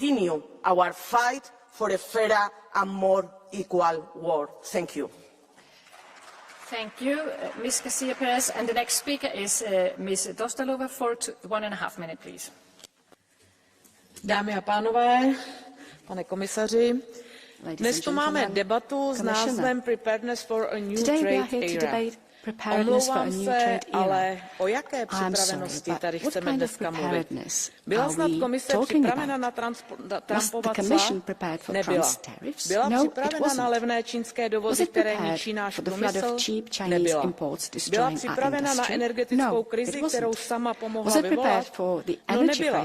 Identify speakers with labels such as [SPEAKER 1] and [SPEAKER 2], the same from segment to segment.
[SPEAKER 1] continue our fight for a fairer and more equal world. Thank you.
[SPEAKER 2] Thank you, Ms. Garcia Perez. And the next speaker is Ms. Dostalova for 1.5 minutes, please.
[SPEAKER 3] Dámy a pánové, pane komisaři, dnes tu máme debatu s názvem Preparedness for a New Trade Era. Omlouvám se, ale o jaké připravenosti tady chceme dneska mluvit? Byla snad komise připravena na Trumpova cla? Nebyla. Byla připravena na levné čínské dovozy, které ničí náš průmysl? Nebyla. Byla připravena na energetickou krizi, kterou sama pomohla vyvolat? No nebyla.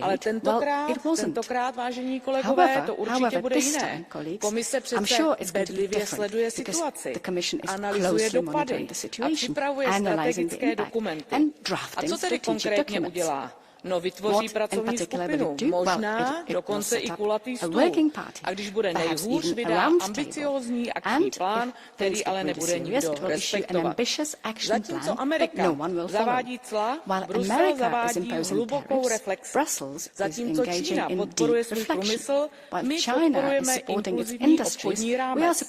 [SPEAKER 3] Ale tentokrát, vážení kolegové, to určitě bude jiné. Komise přece bedlivě sleduje situaci, analyzuje dopady a připravuje strategické dokumenty. A co tedy konkrétně udělá? No, vytvoří pracovní skupinu, možná dokonce i kulatý stůl. A když bude nejhůř, vydá ambiciózní akční plán, který ale nebude nikdo respektovat. Zatímco Amerika zavádí cla, Brusel zavádí hlubokou reflexi. Zatímco Čína podporuje svůj průmysl, my podporujeme inkluzivní obchodní rámec.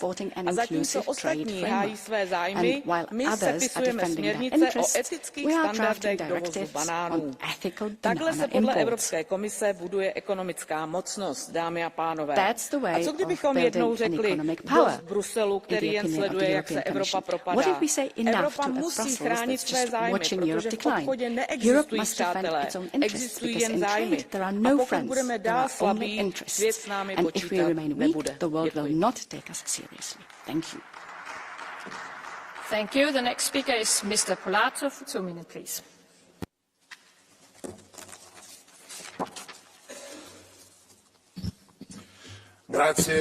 [SPEAKER 3] A zatímco ostatní hájí své zájmy, my sepisujeme směrnice o etických standardech dovozu banánů. Takhle se podle Evropské komise buduje ekonomická mocnost, dámy a pánové. A co kdybychom jednou řekli dost Bruselu, který jen sleduje, jak se Evropa propadá? Evropa musí chránit své zájmy, protože v obchodě neexistují přátelé, existují jen zájmy. A pokud budeme dál slabí, svět s námi počítat nebude.
[SPEAKER 2] Thank you. The next speaker is Mr. Polato for 2 minutes, please.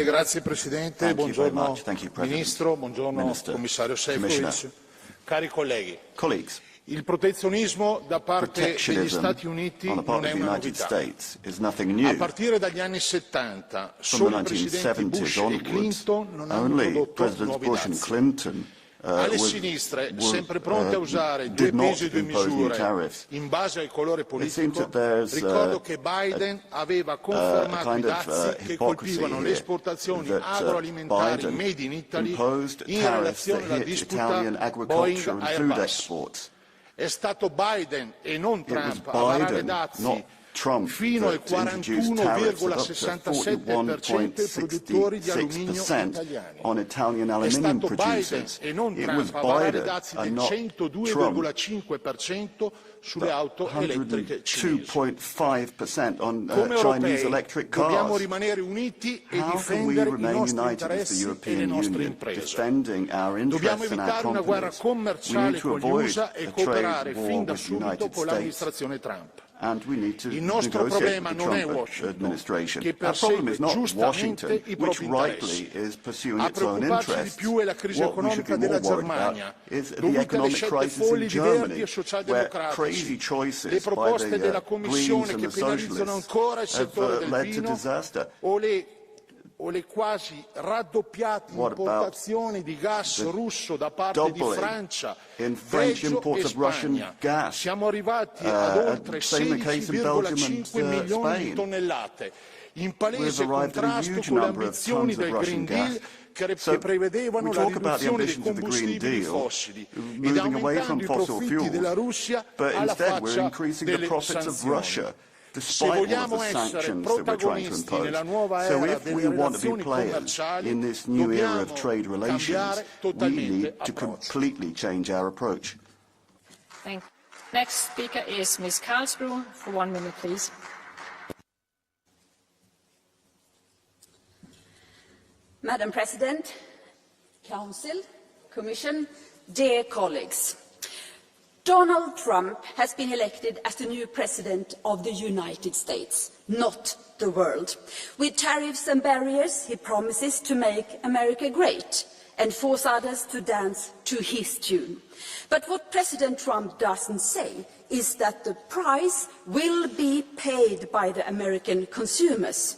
[SPEAKER 4] Grazie Presidente, buongiorno Ministro, buongiorno Commissario Šefčovič, cari colleghi. Il protezionismo da parte degli Stati Uniti non è una novità. A partire dagli anni 70, solo i presidenti Bush e Clinton non hanno introdotto nuovi dazi. Alle sinistre, sempre pronte a usare due pesi e due misure in base al colore politico, ricordo che Biden aveva confermato i dazi che colpivano le esportazioni agroalimentari made in Italy in relazione alla disputa Boeing-Airbus. È stato Biden e non Trump a varare dazi fino al 41,67% ai produttori di alluminio italiani. È stato Biden e non Trump a varare dazi del 102,5% sulle auto elettriche cinesi. Come europei dobbiamo rimanere uniti e difendere i nostri interessi e le nostre imprese. Dobbiamo evitare una guerra commerciale con gli USA e cooperare fin da subito con l'amministrazione Trump. Il nostro problema non è Washington, che persegue giustamente i propri interessi. A preoccuparci di più è la crisi economica della Germania, dovuta alle scelte folli di Verdi e socialdemocratici, le proposte della Commissione che penalizzano ancora il settore del vino o le quasi raddoppiate importazioni di gas russo da parte di Francia, Belgio e Spagna. Siamo arrivati ad oltre 16,5 milioni di tonnellate, in palese contrasto con le ambizioni del Green Deal che prevedevano la riduzione dei combustibili fossili ed aumentando i profitti della Russia alla faccia delle sanzioni. Se vogliamo essere protagonisti nella nuova era delle relazioni commerciali, dobbiamo cambiare totalmente approccio.
[SPEAKER 2] Next speaker is Ms. Karlsruhe for 1 minute, please.
[SPEAKER 5] Madam President, Council, Commission, dear colleagues. Donald Trump has been elected as the new president of the United States, not the world. With tariffs and barriers, he promises to make America great and force others to dance to his tune. But what President Trump doesn't say is that the price will be paid by the American consumers.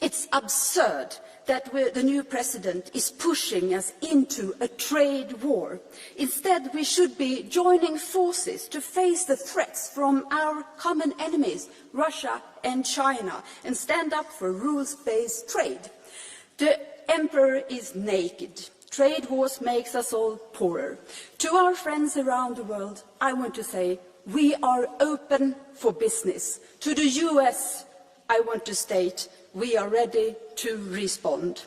[SPEAKER 5] It's absurd that the new president is pushing us into a trade war. Instead, we should be joining forces to face the threats from our common enemies, Russia and China, and stand up for rules-based trade. The emperor is naked. Trade wars makes us all poorer. To our friends around the world, I want to say, we are open for business. To the US, I want to state, we are ready to respond.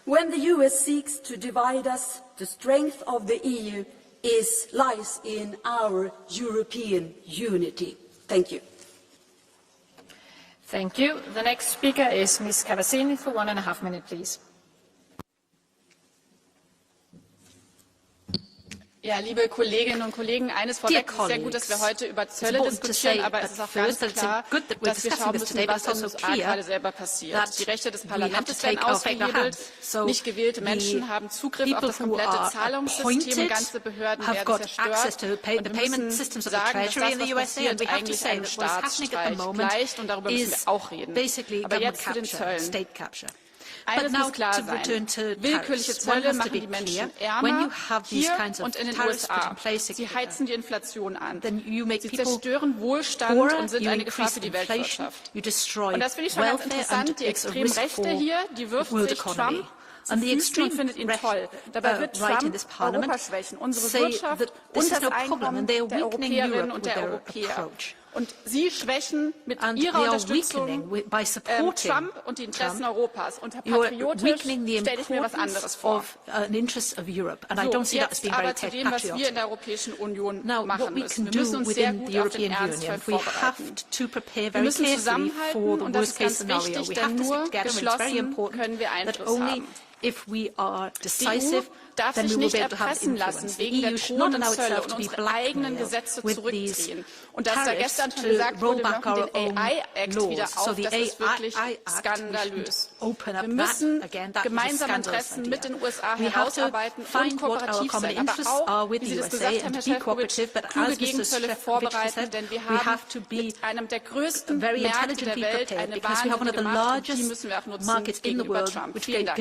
[SPEAKER 5] When the US seeks to divide us, the strength of the EU lies in our European unity. Thank you.
[SPEAKER 2] Thank you. The next speaker is Ms. Cavazzini for 1.5 minutes, please.
[SPEAKER 6] Ja, liebe Kolleginnen und Kollegen, eines vorweg, es ist sehr gut, dass wir heute über Zölle diskutieren, aber es ist auch ganz klar, dass wir schauen müssen, was in den USA gerade selber passiert. Die Rechte des Parlaments werden ausgehebelt, nicht gewählte Menschen haben Zugriff auf das komplette Zahlungssystem, ganze Behörden werden zerstört. Und wir müssen sagen, dass das, was passiert, eigentlich einem Staatsstreich gleicht, und darüber müssen wir auch reden. Aber jetzt zu den Zöllen. Eines muss klar sein, willkürliche Zölle machen die Menschen ärmer, hier und in den USA. Sie heizen die Inflation an. Sie zerstören Wohlstand und sind eine Gefahr für die Weltwirtschaft. Und das finde ich schon ganz interessant. Die extreme Rechte hier, die wirft sich Trump zu Füßen und findet ihn toll. Dabei wird Trump Europa schwächen, unsere Wirtschaft und das Einkommen der Europäerinnen und der Europäer. Und Sie schwächen mit Ihrer Unterstützung Trump und die Interessen Europas. Unter patriotisch stelle ich mir was anderes vor. Jetzt aber zu dem, was wir in der Europäischen Union machen müssen. Wir müssen uns sehr gut auf den Ernstfall vorbereiten. Wir müssen zusammenhalten, und das ist ganz wichtig, denn nur geschlossen können wir Einfluss haben. Die EU darf sich nicht erpressen lassen, wegen der drohenden Zölle und unsere eigenen Gesetze zurückdrehen. Und dass da gestern schon gesagt wurde, wir machen den AI-Act wieder auf, das ist wirklich skandalös. Wir müssen gemeinsame Interessen mit den USA herausarbeiten und kooperativ sein, aber auch, wie Sie das gesagt haben, Herr Šefčovič, kluge Gegenzölle vorbereiten, denn wir haben mit einem der größten Märkte der Welt eine wahnsinnige Macht, und die müssen wir auch nutzen gegenüber Trump. Vielen Dank.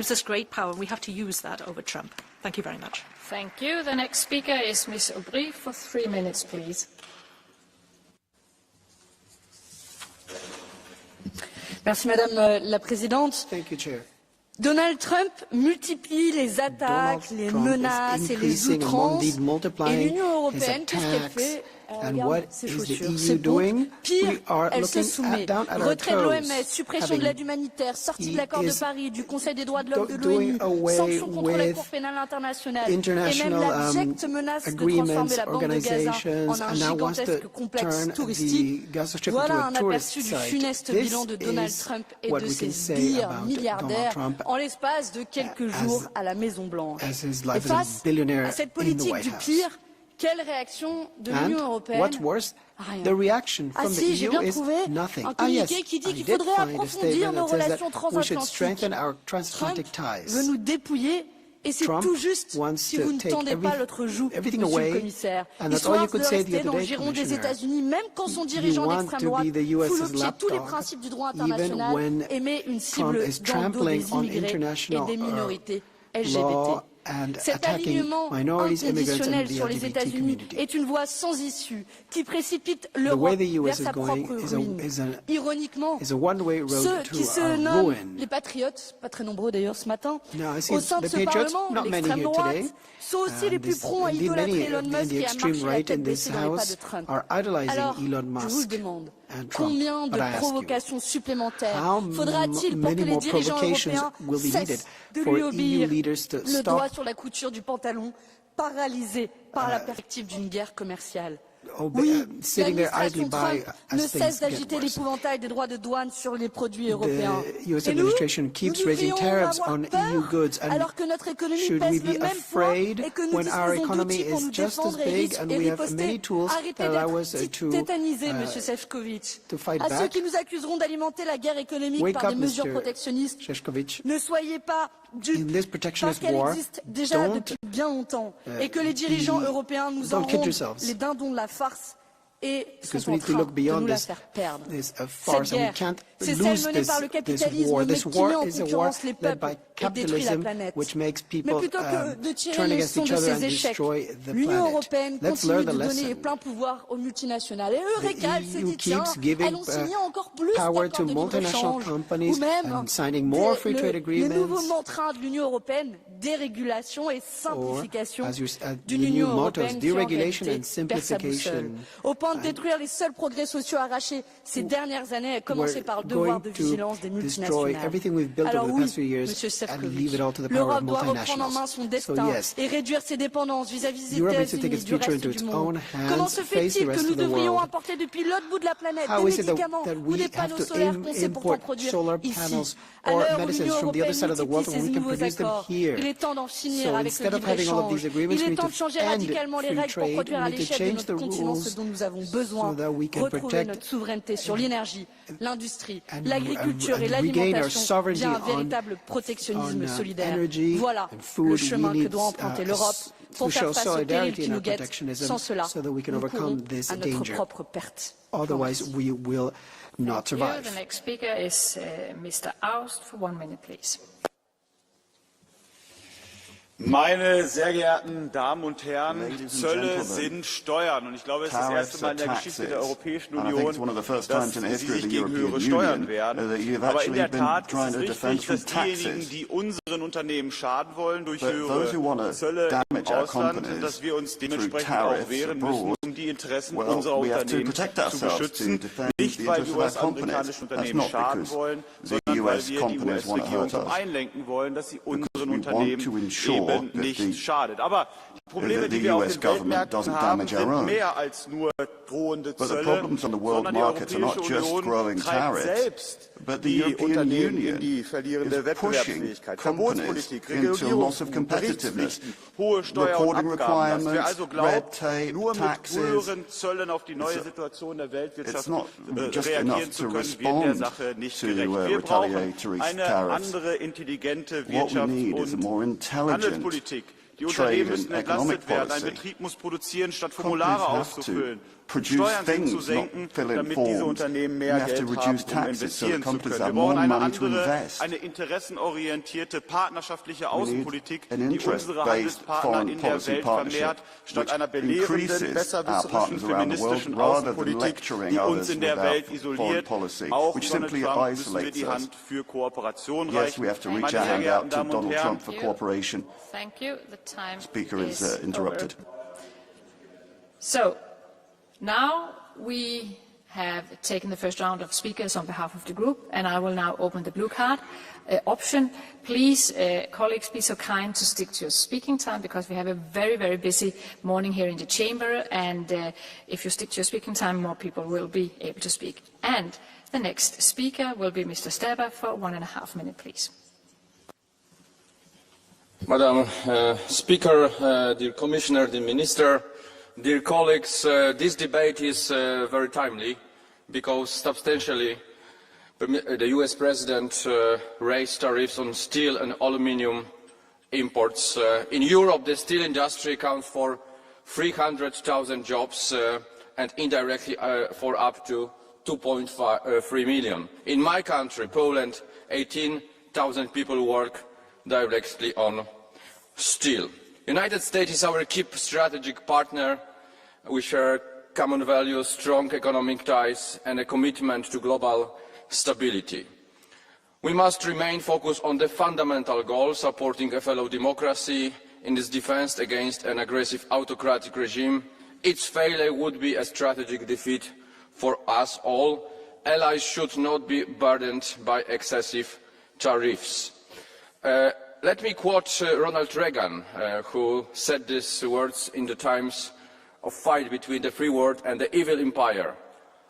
[SPEAKER 3] Thank you very much.
[SPEAKER 2] Thank you. The next speaker is Ms. Aubry for 3 minutes, please.
[SPEAKER 7] Merci Madame la Présidente.
[SPEAKER 4] Thank you, Chair.
[SPEAKER 7] Donald Trump multiplie les attaques, les menaces et les outrances. Et l'Union européenne, qu'est-ce qu'elle fait? Regarde ses chaussures, c'est bon. Pire, elle se soumet. Retrait de l'OMS, suppression de l'aide humanitaire, sortie de l'accord de Paris, du Conseil des droits de l'homme de l'ONU, sanctions contre la Cour pénale internationale, et même l'abjecte menace de transformer la bande de Gaza en un gigantesque complexe touristique. Voilà un aperçu du funeste bilan de Donald Trump et de ses sbires milliardaires en l'espace de quelques jours à la Maison-Blanche. Et face à cette politique du pire, quelle réaction de l'Union européenne? Rien. Ah si, j'ai bien trouvé un communiqué qui dit qu'il faudrait approfondir nos relations transatlantiques. Trump veut nous dépouiller, et c'est tout juste si vous ne tendez pas l'autre joue, Monsieur le Commissaire. Histoire de rester dans le giron des États-Unis, même quand son dirigeant d'extrême droite foule tous les principes du droit international et met une cible dans le dos des immigrés et des minorités LGBT. Cet alignement inconditionnel sur les États-Unis est une voie sans issue qui précipite l'Europe vers sa propre ruine. Ironiquement, ceux qui se nomment les patriotes, pas très nombreux d'ailleurs ce matin, au sein de ce Parlement, l'extrême droite, sont aussi les plus prompts à idolâtrer Elon Musk et à marcher la tête baissée dans les pas de Trump. Alors, je vous le demande, combien de provocations supplémentaires faudra-t-il pour que les dirigeants européens cessent de lui obéir, le doigt sur la couture du pantalon, paralysés par la perspective d'une guerre commerciale? Oui, l'administration Trump ne cesse d'agiter l'épouvantail des droits de douane sur les produits européens. Et nous devrions avoir peur alors que notre économie pèse le même poids et que nous disposons d'outils pour nous défendre et riposter. Arrêtez d'être tétanisés, Monsieur Šefčovič. À ceux qui nous accuseront d'alimenter la guerre économique par des mesures protectionnistes, ne soyez pas dupes, parce qu'elle existe déjà depuis bien longtemps et que les dirigeants européens nous en rendent les dindons de la farce et sont en train de nous la faire perdre. Cette guerre C'est
[SPEAKER 3] lose
[SPEAKER 7] celle menée par le capitalisme,
[SPEAKER 3] this
[SPEAKER 7] mais qui met
[SPEAKER 3] war
[SPEAKER 7] en
[SPEAKER 3] is a war
[SPEAKER 7] concurrence les
[SPEAKER 3] led
[SPEAKER 7] peuples
[SPEAKER 3] by
[SPEAKER 7] et détruit la
[SPEAKER 3] capitalism,
[SPEAKER 7] planète.
[SPEAKER 3] which makes
[SPEAKER 7] Mais
[SPEAKER 3] people
[SPEAKER 7] plutôt que de tirer
[SPEAKER 3] turn
[SPEAKER 7] les
[SPEAKER 3] against
[SPEAKER 7] leçons
[SPEAKER 3] each
[SPEAKER 7] de
[SPEAKER 3] other
[SPEAKER 7] ces
[SPEAKER 3] and
[SPEAKER 7] échecs,
[SPEAKER 3] destroy the
[SPEAKER 7] l'Union
[SPEAKER 3] planet.
[SPEAKER 7] européenne
[SPEAKER 3] Let's
[SPEAKER 7] continue
[SPEAKER 3] learn
[SPEAKER 7] de
[SPEAKER 3] the
[SPEAKER 7] donner
[SPEAKER 3] lesson.
[SPEAKER 7] plein pouvoir aux multinationales. Et eux
[SPEAKER 3] The
[SPEAKER 7] récalent, se
[SPEAKER 3] EU
[SPEAKER 7] dit, tiens,
[SPEAKER 3] keeps giving
[SPEAKER 7] allons signer encore plus
[SPEAKER 3] power
[SPEAKER 7] d'accords
[SPEAKER 3] to
[SPEAKER 7] de
[SPEAKER 3] multinational
[SPEAKER 7] libre-échange.
[SPEAKER 3] companies
[SPEAKER 7] Ou même
[SPEAKER 3] and signing more free trade
[SPEAKER 7] les
[SPEAKER 3] agreements.
[SPEAKER 7] nouveaux mantra de l'Union européenne, dérégulation et simplification
[SPEAKER 3] Or, as
[SPEAKER 7] d'une
[SPEAKER 3] the new
[SPEAKER 7] Union
[SPEAKER 3] mottos,
[SPEAKER 7] européenne qui en
[SPEAKER 3] deregulation
[SPEAKER 7] réalité
[SPEAKER 3] and
[SPEAKER 7] perd sa boussole.
[SPEAKER 3] simplification.
[SPEAKER 7] Au point de détruire les seuls progrès sociaux arrachés ces dernières années, à commencer par le devoir de vigilance des multinationales. Alors oui, Monsieur Šefčovič, l'Europe doit reprendre en main son destin et réduire ses dépendances vis-à-vis des États-Unis, du reste du monde. Comment se fait-il que nous devrions importer depuis l'autre bout de la planète des médicaments ou des panneaux solaires qu'on sait pourtant produire ici? À l'heure où l'Union européenne multiplie ces nouveaux accords, il est temps d'en finir avec le libre-échange. Il est temps de changer radicalement les règles pour produire à l'échelle de notre continent ce dont nous avons besoin, retrouver notre souveraineté sur l'énergie, l'industrie, l'agriculture et l'alimentation via un véritable protectionnisme solidaire. Voilà le chemin que doit emprunter l'Europe pour faire face aux périls qui nous guettent. Sans cela, nous courons à notre propre perte.
[SPEAKER 3] Otherwise, we will not survive.
[SPEAKER 2] The next speaker is Mr. Aust for 1 minute, please.
[SPEAKER 8] Meine sehr geehrten Damen und Herren, Zölle sind Steuern. Und ich glaube, es ist das erste Mal in der Geschichte der Europäischen Union, dass Sie sich gegen höhere Steuern wehren. Aber in der Tat ist es richtig, dass diejenigen, die unseren Unternehmen schaden wollen durch höhere Zölle im Ausland, dass wir uns dementsprechend auch wehren müssen, um die Interessen unserer Unternehmen zu beschützen. Nicht, weil die US-amerikanischen Unternehmen schaden wollen, sondern weil wir die US-Regierung zum Einlenken wollen, dass sie unseren Unternehmen eben nicht schadet. Aber die Probleme, die wir auf den Weltmärkten haben, sind mehr als nur drohende Zölle, sondern die Europäische Union treibt selbst die Unternehmen in die verlierende Wettbewerbsfähigkeit. Verbotspolitik, Regulierung, Berichtspflichten, hohe Steuer- und Abgaben. Dass wir also glauben, nur mit höheren Zöllen auf die neue Situation der Weltwirtschaft reagieren zu können, wird der Sache nicht gerecht. Wir brauchen eine andere intelligente Wirtschafts- und Handelspolitik. Die Unternehmen müssen entlastet werden. Ein Betrieb muss produzieren, statt Formulare auszufüllen. Steuern sind zu senken, damit diese Unternehmen mehr Geld haben, um investieren zu können. Wir brauchen eine andere, eine interessenorientierte, partnerschaftliche Außenpolitik, die unsere Handelspartner in der Welt vermehrt, statt einer belehrenden, besserwisserischen, feministischen Außenpolitik, die uns in der Welt isoliert. Auch Donald Trump müssen wir die Hand für Kooperation reichen. Meine sehr geehrten Damen und Herren,
[SPEAKER 2] Thank you. The time
[SPEAKER 4] Speaker is interrupted.
[SPEAKER 2] So, now we have taken the first round of speakers on behalf of the group, and I will now open the blue card option. Please, colleagues, be so kind to stick to your speaking time, because we have a very, very busy morning here in the chamber, and if you stick to your speaking time, more people will be able to speak. And the next speaker will be Mr. Sterber for 1.5 minutes, please.
[SPEAKER 9] Madam Speaker, dear Commissioner, dear Minister, dear colleagues, this debate is very timely because substantially the US President raised tariffs on steel and aluminium imports. In Europe, the steel industry accounts for 300,000 jobs and indirectly for up to 2.3 million. In my country, Poland, 18,000 people work directly on steel. The United States is our key strategic partner. We share common values, strong economic ties and a commitment to global stability. We must remain focused on the fundamental goal, supporting a fellow democracy in its defense against an aggressive autocratic regime. Its failure would be a strategic defeat for us all. Allies should not be burdened by excessive tariffs. Let me quote Ronald Reagan, who said these words in the times of fight between the free world and the evil empire.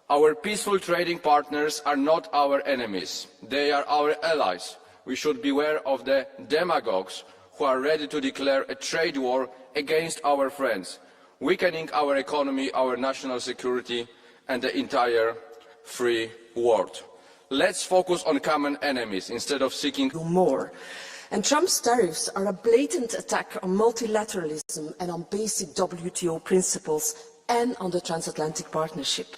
[SPEAKER 9] Our peaceful trading partners are not our enemies. They are our allies. We should beware of the demagogues who are ready to declare a trade war against our friends, weakening our economy, our national security and the entire free world. Let's focus on common enemies instead of seeking
[SPEAKER 1] more. And Trump's tariffs are a blatant attack on multilateralism and on basic WTO principles and on the Transatlantic partnership.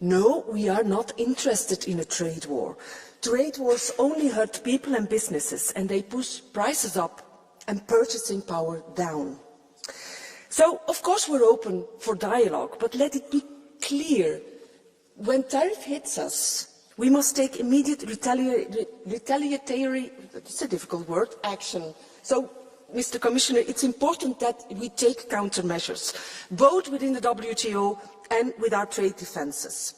[SPEAKER 1] No, we are not interested in a trade war. Trade wars only hurt people and businesses, and they push prices up and purchasing power down. So, of course, we're open for dialogue, but let it be clear, when tariff hits us, we must take immediate retaliatory, it's a difficult word, action. So, Mr. Commissioner, it's important that we take countermeasures, both within the WTO and with our trade defences.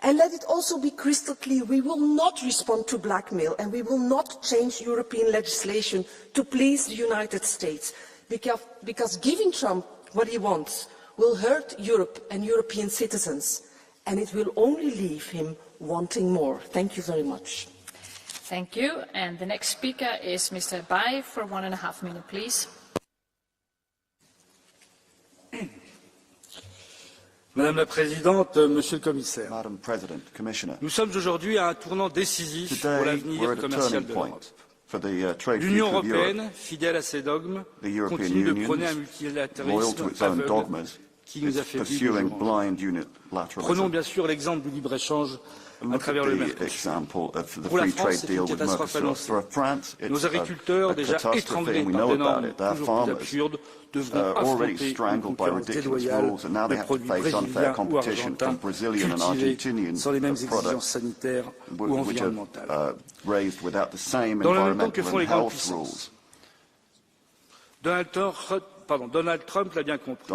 [SPEAKER 1] And let it also be crystal clear, we will not respond to blackmail and we will not change European legislation to please the United States, because giving Trump what he wants will hurt Europe and European citizens, and it will only leave him wanting more. Thank you very much.
[SPEAKER 2] Thank you. And the next speaker is Mr. Bay for 1.5 minutes, please.
[SPEAKER 10] Madame la Présidente, Monsieur le Commissaire,
[SPEAKER 4] nous
[SPEAKER 10] sommes aujourd'hui à un tournant décisif pour l'avenir commercial de l'Europe. L'Union européenne, fidèle à ses dogmes, continue de prôner un multilatéralisme aveugle qui nous affaiblit de jour en jour. Prenons bien sûr l'exemple du libre-échange à travers le Mercosur. Pour la France, c'est une catastrophe annoncée. Nos agriculteurs, déjà étranglés par des normes toujours plus absurdes, devront affronter une concurrence déloyale de produits brésiliens ou argentins cultivés sans les mêmes exigences sanitaires ou environnementales. Dans le même temps, que font les grandes puissances? Donald Trump l'a bien compris.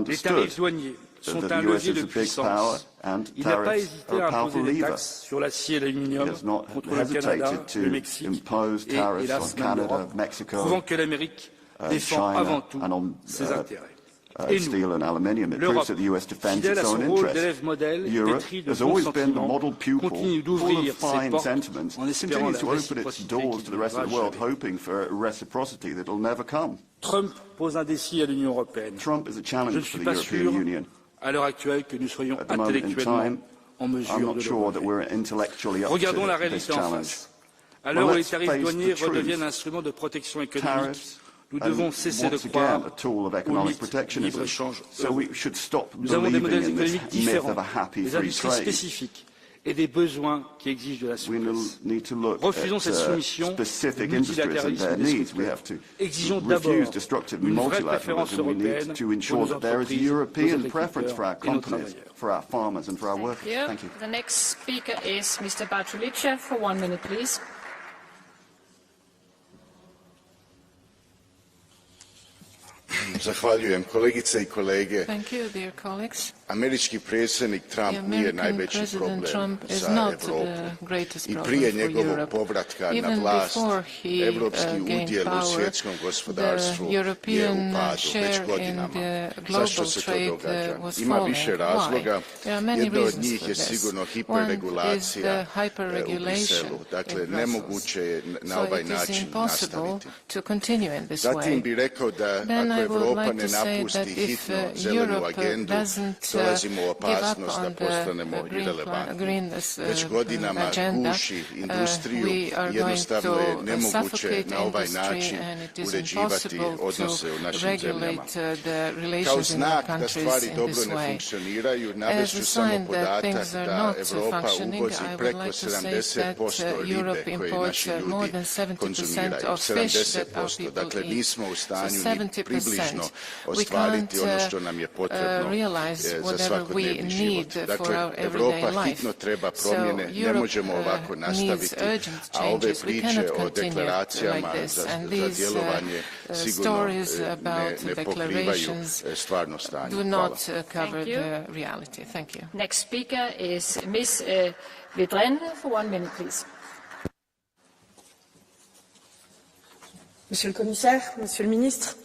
[SPEAKER 10] Les tarifs douaniers sont un levier de puissance. Il n'a pas hésité à imposer des taxes sur l'acier et l'aluminium contre le Canada, le Mexique et, hélas, même l'Europe, prouvant que l'Amérique défend avant tout ses intérêts. Et nous, l'Europe, fidèle à son rôle d'élève modèle, pétri de bons sentiments, continue d'ouvrir ses portes en espérant la réciprocité qui ne viendra jamais. Trump pose un défi à l'Union européenne. Je ne suis pas sûr, à l'heure actuelle, que nous soyons intellectuellement en mesure de le relever. Regardons la réalité en face. À l'heure où les tarifs douaniers redeviennent un instrument de protection économique, nous devons cesser de croire au mythe du libre-échange. Nous avons des modèles économiques différents, des industries spécifiques et des besoins qui exigent de la souplesse. Refusons cette soumission au multilatéralisme destructeur. Exigeons d'abord une vraie préférence européenne pour nos entreprises, nos agriculteurs et nos travailleurs.
[SPEAKER 2] Thank you. The next speaker is Mr. Bartolice for 1 minute, please.
[SPEAKER 11] Zahvaljujem, kolegice I kolege.
[SPEAKER 12] Thank you, dear colleagues.
[SPEAKER 11] Američki predsjednik Trump nije najveći problem za Europu. I prije njegovog povratka na vlast, evropski udjel u svjetskom gospodarstvu je u padu već godinama. Zašto se to događa? Ima više razloga. Jedno od njih je sigurno hiperregulacija u Briselu. Dakle, nemoguće je na ovaj način nastaviti. Zatim bih rekao da ako Europa ne napusti hitno zelenu agendu, dolazimo u opasnost da postanemo irelevantni. Već godinama guši industriju, jednostavno je nemoguće na ovaj način uređivati odnose u našim zemljama. Kao znak da stvari dobro ne funkcioniraju, navešću samo podatak da Europa uvozi preko 70% ribe koje naši ljudi konzumiraju. 70%. Dakle, nismo u stanju ni približno ostvariti ono što nam je potrebno za svakodnevni život. Dakle, Europa hitno treba promjene, ne možemo ovako nastaviti, a ove priče o deklaracijama za djelovanje sigurno ne pokrivaju stvarno stanje. Hvala.
[SPEAKER 2] Next speaker is Ms. Vedren for 1 minute, please.
[SPEAKER 13] Monsieur le Commissaire, Monsieur le Ministre,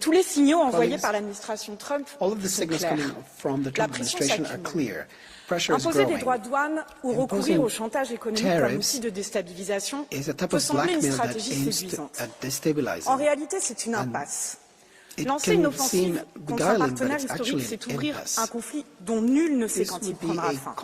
[SPEAKER 13] tous les signaux envoyés par l'administration Trump sont clairs. La pression s'accumule. Imposer des droits de douane ou recourir au chantage économique comme outil de déstabilisation peut sembler une stratégie séduisante. En réalité, c'est une impasse. Lancer une offensive contre un partenaire historique, c'est ouvrir un conflit dont nul ne sait quand il prendra fin.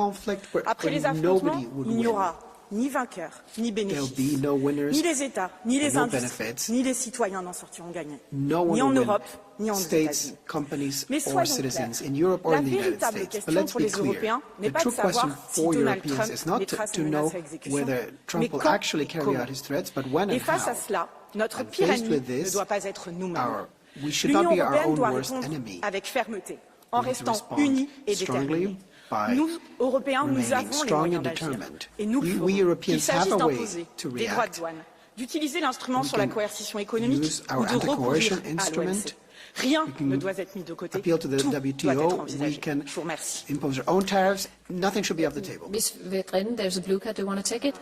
[SPEAKER 13] Après les affrontements, il n'y aura ni vainqueurs, ni
[SPEAKER 7] There'll
[SPEAKER 13] bénéfices.
[SPEAKER 7] be no winners,
[SPEAKER 13] Ni les États, ni les
[SPEAKER 7] no
[SPEAKER 13] industries,
[SPEAKER 7] benefits.
[SPEAKER 13] ni les citoyens n'en sortiront gagnants.
[SPEAKER 7] No one
[SPEAKER 13] Ni en
[SPEAKER 7] will win,
[SPEAKER 13] Europe, ni en
[SPEAKER 7] states,
[SPEAKER 13] États-Unis.
[SPEAKER 7] companies,
[SPEAKER 13] Mais
[SPEAKER 7] or
[SPEAKER 13] soyons
[SPEAKER 7] citizens
[SPEAKER 13] clairs,
[SPEAKER 7] in Europe or
[SPEAKER 13] la
[SPEAKER 7] in the United
[SPEAKER 13] véritable
[SPEAKER 7] States. But
[SPEAKER 13] question
[SPEAKER 7] let's
[SPEAKER 13] pour
[SPEAKER 7] be
[SPEAKER 13] les
[SPEAKER 7] clear.
[SPEAKER 13] Européens n'est
[SPEAKER 7] The
[SPEAKER 13] pas de
[SPEAKER 7] true question
[SPEAKER 13] savoir si
[SPEAKER 7] for
[SPEAKER 13] Donald
[SPEAKER 7] Europeans
[SPEAKER 13] Trump
[SPEAKER 7] is not
[SPEAKER 13] mettra
[SPEAKER 7] to
[SPEAKER 13] ses
[SPEAKER 7] know
[SPEAKER 13] menaces à exécution,
[SPEAKER 7] whether
[SPEAKER 13] mais
[SPEAKER 7] Trump will
[SPEAKER 13] quand
[SPEAKER 7] actually
[SPEAKER 13] et
[SPEAKER 7] carry
[SPEAKER 13] comment.
[SPEAKER 7] out his threats, but when
[SPEAKER 13] Et
[SPEAKER 7] and
[SPEAKER 13] face à
[SPEAKER 7] how.
[SPEAKER 13] cela, notre
[SPEAKER 7] And
[SPEAKER 13] pire
[SPEAKER 7] faced
[SPEAKER 13] ennemi
[SPEAKER 7] with
[SPEAKER 13] ne
[SPEAKER 7] this,
[SPEAKER 13] doit pas être nous-mêmes.
[SPEAKER 7] we should not
[SPEAKER 13] L'Union
[SPEAKER 7] be our
[SPEAKER 13] européenne
[SPEAKER 7] own
[SPEAKER 13] doit
[SPEAKER 7] worst
[SPEAKER 13] répondre
[SPEAKER 7] enemy.
[SPEAKER 13] avec fermeté, en
[SPEAKER 7] We need to
[SPEAKER 13] restant
[SPEAKER 7] respond
[SPEAKER 13] unis et
[SPEAKER 7] strongly
[SPEAKER 13] déterminés.
[SPEAKER 7] by
[SPEAKER 13] Nous, Européens, nous
[SPEAKER 7] remaining
[SPEAKER 13] avons les
[SPEAKER 7] strong
[SPEAKER 13] moyens
[SPEAKER 7] and
[SPEAKER 13] d'agir.
[SPEAKER 7] determined.
[SPEAKER 13] Et nous le
[SPEAKER 7] We
[SPEAKER 13] ferons.
[SPEAKER 7] Europeans
[SPEAKER 13] Qu'il s'agisse
[SPEAKER 7] have a way
[SPEAKER 13] d'imposer
[SPEAKER 7] to
[SPEAKER 13] des droits de
[SPEAKER 7] react.
[SPEAKER 13] douane, d'utiliser l'instrument
[SPEAKER 7] We
[SPEAKER 13] sur la
[SPEAKER 7] can
[SPEAKER 13] coercition économique
[SPEAKER 7] use
[SPEAKER 13] ou
[SPEAKER 7] our
[SPEAKER 13] de recourir
[SPEAKER 7] anti-coercion
[SPEAKER 13] à
[SPEAKER 7] instrument.
[SPEAKER 13] l'OMC. Rien
[SPEAKER 7] We can
[SPEAKER 13] ne doit être mis de côté.
[SPEAKER 7] appeal to the
[SPEAKER 13] Tout doit
[SPEAKER 7] WTO.
[SPEAKER 13] être
[SPEAKER 7] We
[SPEAKER 13] envisagé.
[SPEAKER 7] can
[SPEAKER 13] Je vous remercie.
[SPEAKER 7] impose our own tariffs. Nothing should be off the table.
[SPEAKER 2] Ms. Vedren, there's a blue card. Do you want to take it?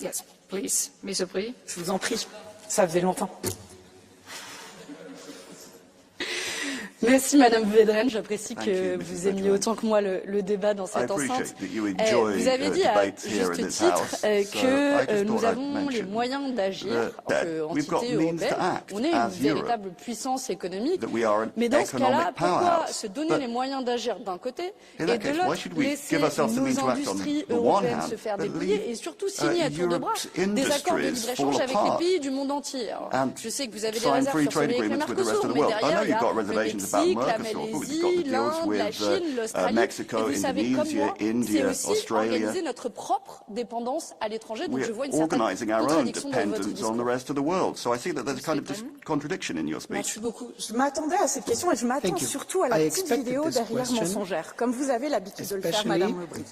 [SPEAKER 2] Yes, please. Ms. Aubry.
[SPEAKER 13] Je vous en prie, ça faisait longtemps.
[SPEAKER 12] Merci Madame Vedren, j'apprécie que vous aimiez autant que moi le débat dans cette enceinte. Vous avez dit à juste titre que nous avons les moyens d'agir en qu'entité européenne. On est une véritable puissance économique, mais dans ce cas-là, pourquoi se donner les moyens d'agir d'un côté et de l'autre laisser nos industries européennes se faire dépouiller et surtout signer à tour de bras des accords de libre-échange avec les pays du monde entier. Alors, je sais que vous avez des réserves sur celui avec le Mercosur, mais derrière, il y a le Mexique, la Malaisie, l'Inde, la Chine, l'Australie. Et vous savez comme moi, c'est aussi organiser notre propre dépendance à l'étranger. Donc je vois une certaine contradiction dans votre discours.
[SPEAKER 13] Merci beaucoup. Je m'attendais à cette question et je m'attends surtout à la petite vidéo derrière mensongère, comme vous avez l'habitude de le faire, Madame Aubry.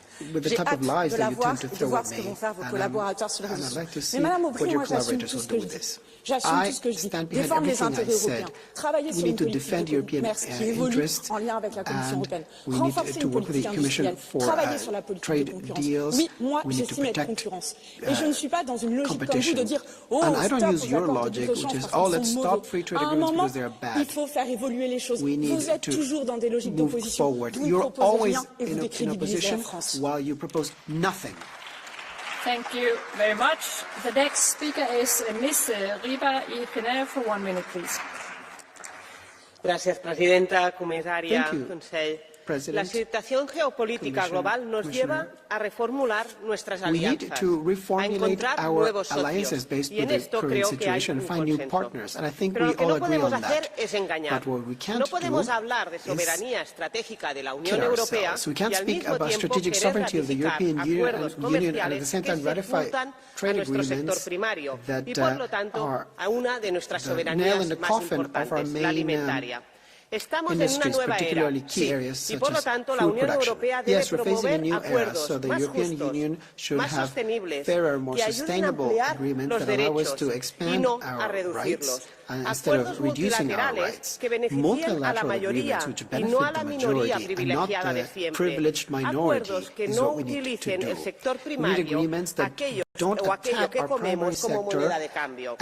[SPEAKER 13] J'ai hâte de la voir et de voir ce que vont faire vos collaborateurs sur les réseaux sociaux. Mais Madame Aubry, moi j'assume tout ce que je dis. J'assume tout ce que je dis. Défendre les intérêts européens, travailler sur une politique de commerce qui évolue en lien avec la Commission européenne, renforcer une politique industrielle, travailler sur la politique de concurrence. Oui, moi j'estime être concurrence. Et je ne suis pas dans une logique comme vous de dire « Oh, stop aux accords de libre-échange parce qu'ils sont mauvais ». À un moment, il faut faire évoluer les choses. Vous êtes toujours dans des logiques d'opposition. Vous ne proposez rien et vous décrédibilisez la France.
[SPEAKER 2] Thank you very much. The next speaker is Ms. Riba y Plenary for 1 minute, please.
[SPEAKER 14] Gracias, Presidenta, Comisaria, Consell. La situación geopolítica global nos lleva a reformular nuestras alianzas, a encontrar nuevos socios, y en esto creo que hay un consenso. Pero lo que no podemos hacer es engañar. No podemos hablar de soberanía estratégica de la Unión Europea y al mismo tiempo querer ratificar acuerdos comerciales que se juntan a nuestro sector primario y, por lo tanto, a una de nuestras soberanías más importantes, la alimentaria. Estamos en una nueva era, sí, y por lo tanto la Unión Europea debe promover acuerdos más justos, más sostenibles, que ayuden a ampliar los derechos y no a reducirlos. Acuerdos multilaterales que beneficien a la mayoría y no a la minoría privilegiada de siempre. Acuerdos que no utilicen el sector primario, aquello que comemos como moneda de cambio.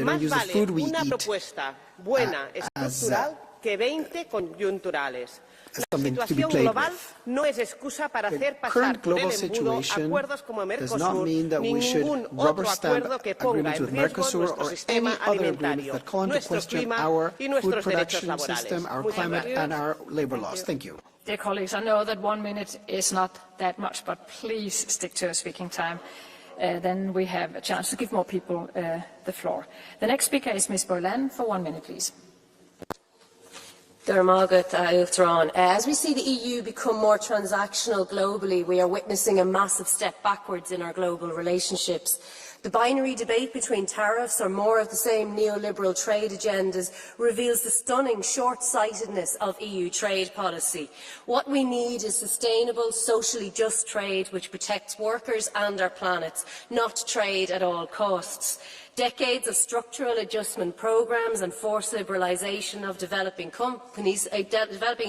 [SPEAKER 14] Más vale una propuesta buena, estructural, que 20 coyunturales. La situación global no es excusa para hacer pasar por el embudo acuerdos como Mercosur, ni ningún otro acuerdo que ponga en riesgo nuestro sistema alimentario, nuestro clima y nuestros derechos laborales.
[SPEAKER 2] Dear colleagues, I know that 1 minute is not that much, but please stick to a speaking time. Then we have a chance to give more people the floor. The next speaker is Ms. Boylan for 1 minute, please.
[SPEAKER 15] As we see the EU become more transactional globally, we are witnessing a massive step backwards in our global relationships. The binary debate between tariffs or more of the same neoliberal trade agendas reveals the stunning short-sightedness of EU trade policy. What we need is sustainable, socially just trade which protects workers and our planets, not trade at all costs. Decades of structural adjustment programmes and forced liberalisation of developing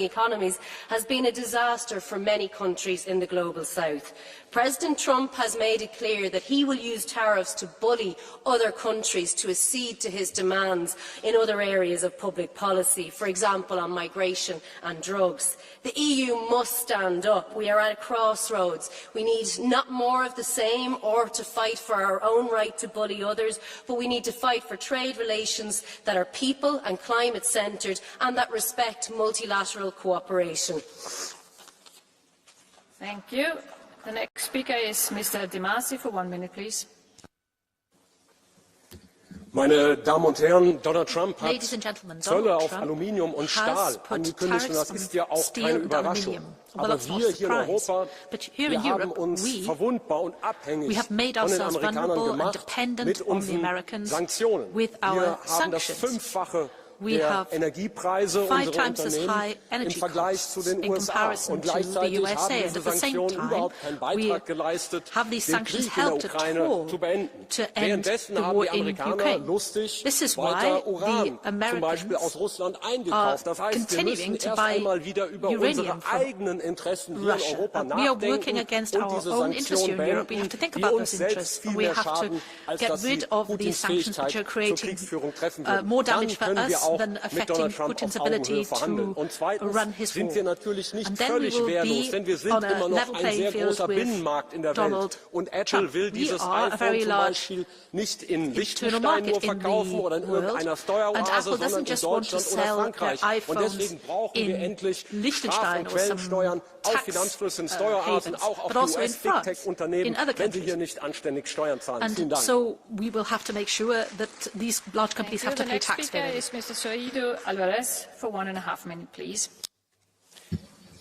[SPEAKER 15] economies has been a disaster for many countries in the global south. President Trump has made it clear that he will use tariffs to bully other countries to accede to his demands in other areas of public policy, for example on migration and drugs. The EU must stand up. We are at a crossroads. We need not more of the same or to fight for our own right to bully others, but we need to fight for trade relations that are people and climate centred and that respect multilateral cooperation.
[SPEAKER 2] Thank you. The next speaker is Mr. De Masi for 1 minute, please.
[SPEAKER 16] Meine Damen und Herren, Donald Trump hat Zölle auf Aluminium und Stahl angekündigt, und das ist ja auch keine Überraschung. Aber wir hier in Europa, wir haben uns verwundbar und abhängig von den Amerikanern gemacht mit unseren Sanktionen. Wir haben das Fünffache der Energiepreise unserer Unternehmen im Vergleich zu den USA. Und gleichzeitig haben diese Sanktionen überhaupt keinen Beitrag geleistet, den Krieg in der Ukraine zu beenden. Währenddessen haben die Amerikaner lustig weiter Uran, zum Beispiel aus Russland, eingekauft. Das heißt, wir müssen erst einmal wieder über unsere eigenen Interessen hier in Europa nachdenken und diese Sanktionen beenden, die uns selbst viel mehr schaden, als dass sie Putins Fähigkeit zur Kriegsführung treffen würden. Dann können wir auch mit Donald Trump auf Augenhöhe verhandeln. Und zweitens sind wir natürlich nicht völlig wehrlos, denn wir sind immer noch ein sehr großer Binnenmarkt in der Welt. Und Apple will dieses iPhone zum Beispiel nicht in Liechtenstein nur verkaufen oder in irgendeiner Steueroase, sondern in Deutschland oder Frankreich. Und deswegen brauchen wir endlich Straf- und Quellensteuern auf Finanzflüsse in Steueroasen, auch auf US-Big-Tech-Unternehmen, wenn sie hier nicht anständig Steuern zahlen. Vielen Dank.
[SPEAKER 2] So we will have to make sure that these large companies have to pay tax fairly. Alvarez for 1.5 minutes, please.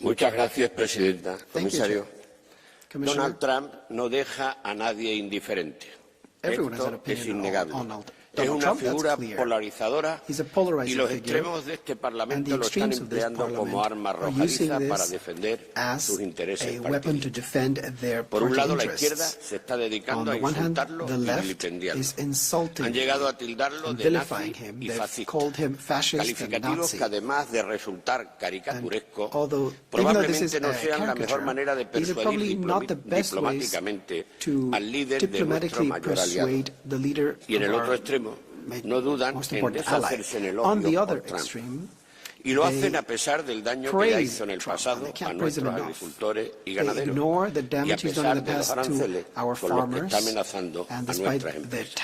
[SPEAKER 17] Muchas gracias, Presidenta. Comisario, Donald Trump no deja a nadie indiferente. Esto es innegable. Es una figura polarizadora y los extremos de este Parlamento lo están empleando como arma arrojadiza para defender sus intereses partidistas. Por un lado, la izquierda se está dedicando a insultarlo y vilipendiarlo. Han llegado a tildarlo de nazi y fascista, calificativos que además de resultar caricaturescos, probablemente no sean la mejor manera de persuadir diplomáticamente al líder de nuestro mayor aliado. Y en el otro extremo, no dudan en deshacerse en elogio por Trump. Y lo hacen a pesar del daño que ya hizo en el pasado a nuestros agricultores y ganaderos, y a pesar de los aranceles con los que está amenazando a nuestras empresas.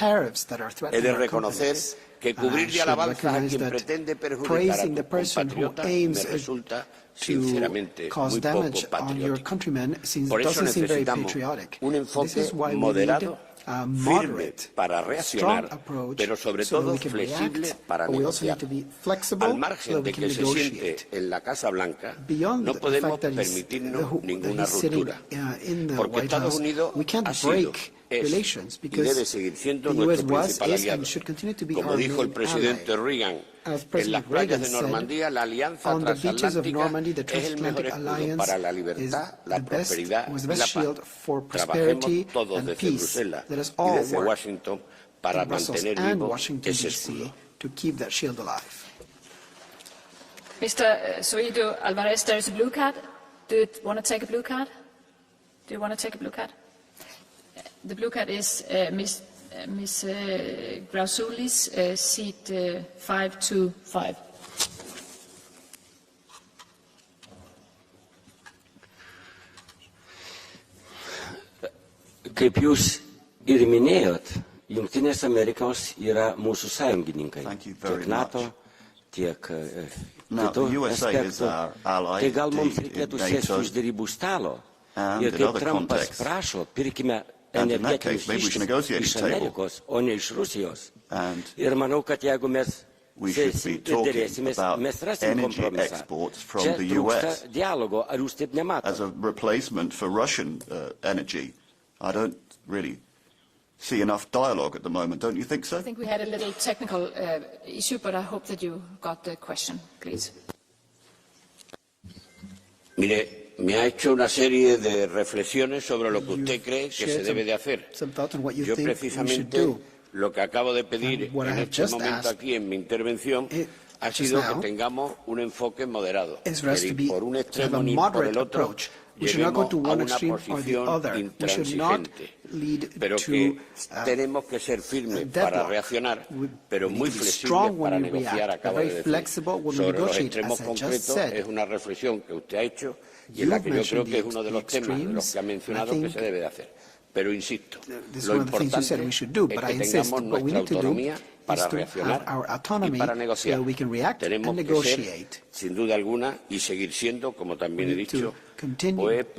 [SPEAKER 17] He de reconocer que cubrir de alabanzas a quien pretende perjudicar a tus compatriotas me resulta sinceramente muy poco patriótico. Por eso necesitamos un enfoque moderado, firme para reaccionar, pero sobre todo flexible para negociar. Al margen de que se siente en la Casa Blanca, no podemos permitirnos ninguna ruptura, porque Estados Unidos ha sido, es y debe seguir siendo nuestro principal aliado. Como dijo el presidente Reagan, en las playas de Normandía, la alianza transatlántica es el mejor escudo para la libertad, la prosperidad y la paz. Trabajemos todos desde Bruselas y desde Washington para mantener vivo ese escudo.
[SPEAKER 2] Mr. Zoido Alvarez, there is a blue card. Do you want to take a blue card? Do you want to take a blue card? The blue card is Ms. Grausoulis, seat 525.
[SPEAKER 18] Kaip jūs ir minėjot, Jungtinės Amerikos yra mūsų sąjungininkai, tiek NATO, tiek kitų aspektų. Tai gal mums reikėtų sėsti už derybų stalo ir kaip Trumpas prašo, pirkime energetinius išteklius iš Amerikos, o ne iš Rusijos. Ir manau, kad jeigu mes sėsim ir dėrėsimės, mes rasim kompromisą. Čia trūksta dialogo, ar jūs taip nematote?
[SPEAKER 4] I don't really see enough dialogue at the moment, don't you think so?
[SPEAKER 2] I think we had a little technical issue, but I hope that you got the question, please.
[SPEAKER 17] Mire, me ha hecho una serie de reflexiones sobre lo que usted cree que se debe de hacer. Yo precisamente lo que acabo de pedir en este momento aquí en mi intervención ha sido que tengamos un enfoque moderado, que por un extremo ni por el otro lleguemos a una posición intransigente, pero que tenemos que ser firmes para reaccionar, pero muy flexibles para negociar, acabo de decir. Sobre los extremos concretos es una reflexión que usted ha hecho y en la que yo creo que es uno de los temas de los que ha mencionado que se debe de hacer. Pero insisto, lo importante es que tengamos nuestra autonomía para reaccionar y para negociar. Tenemos que ser, sin duda alguna, y seguir siendo, como también he dicho,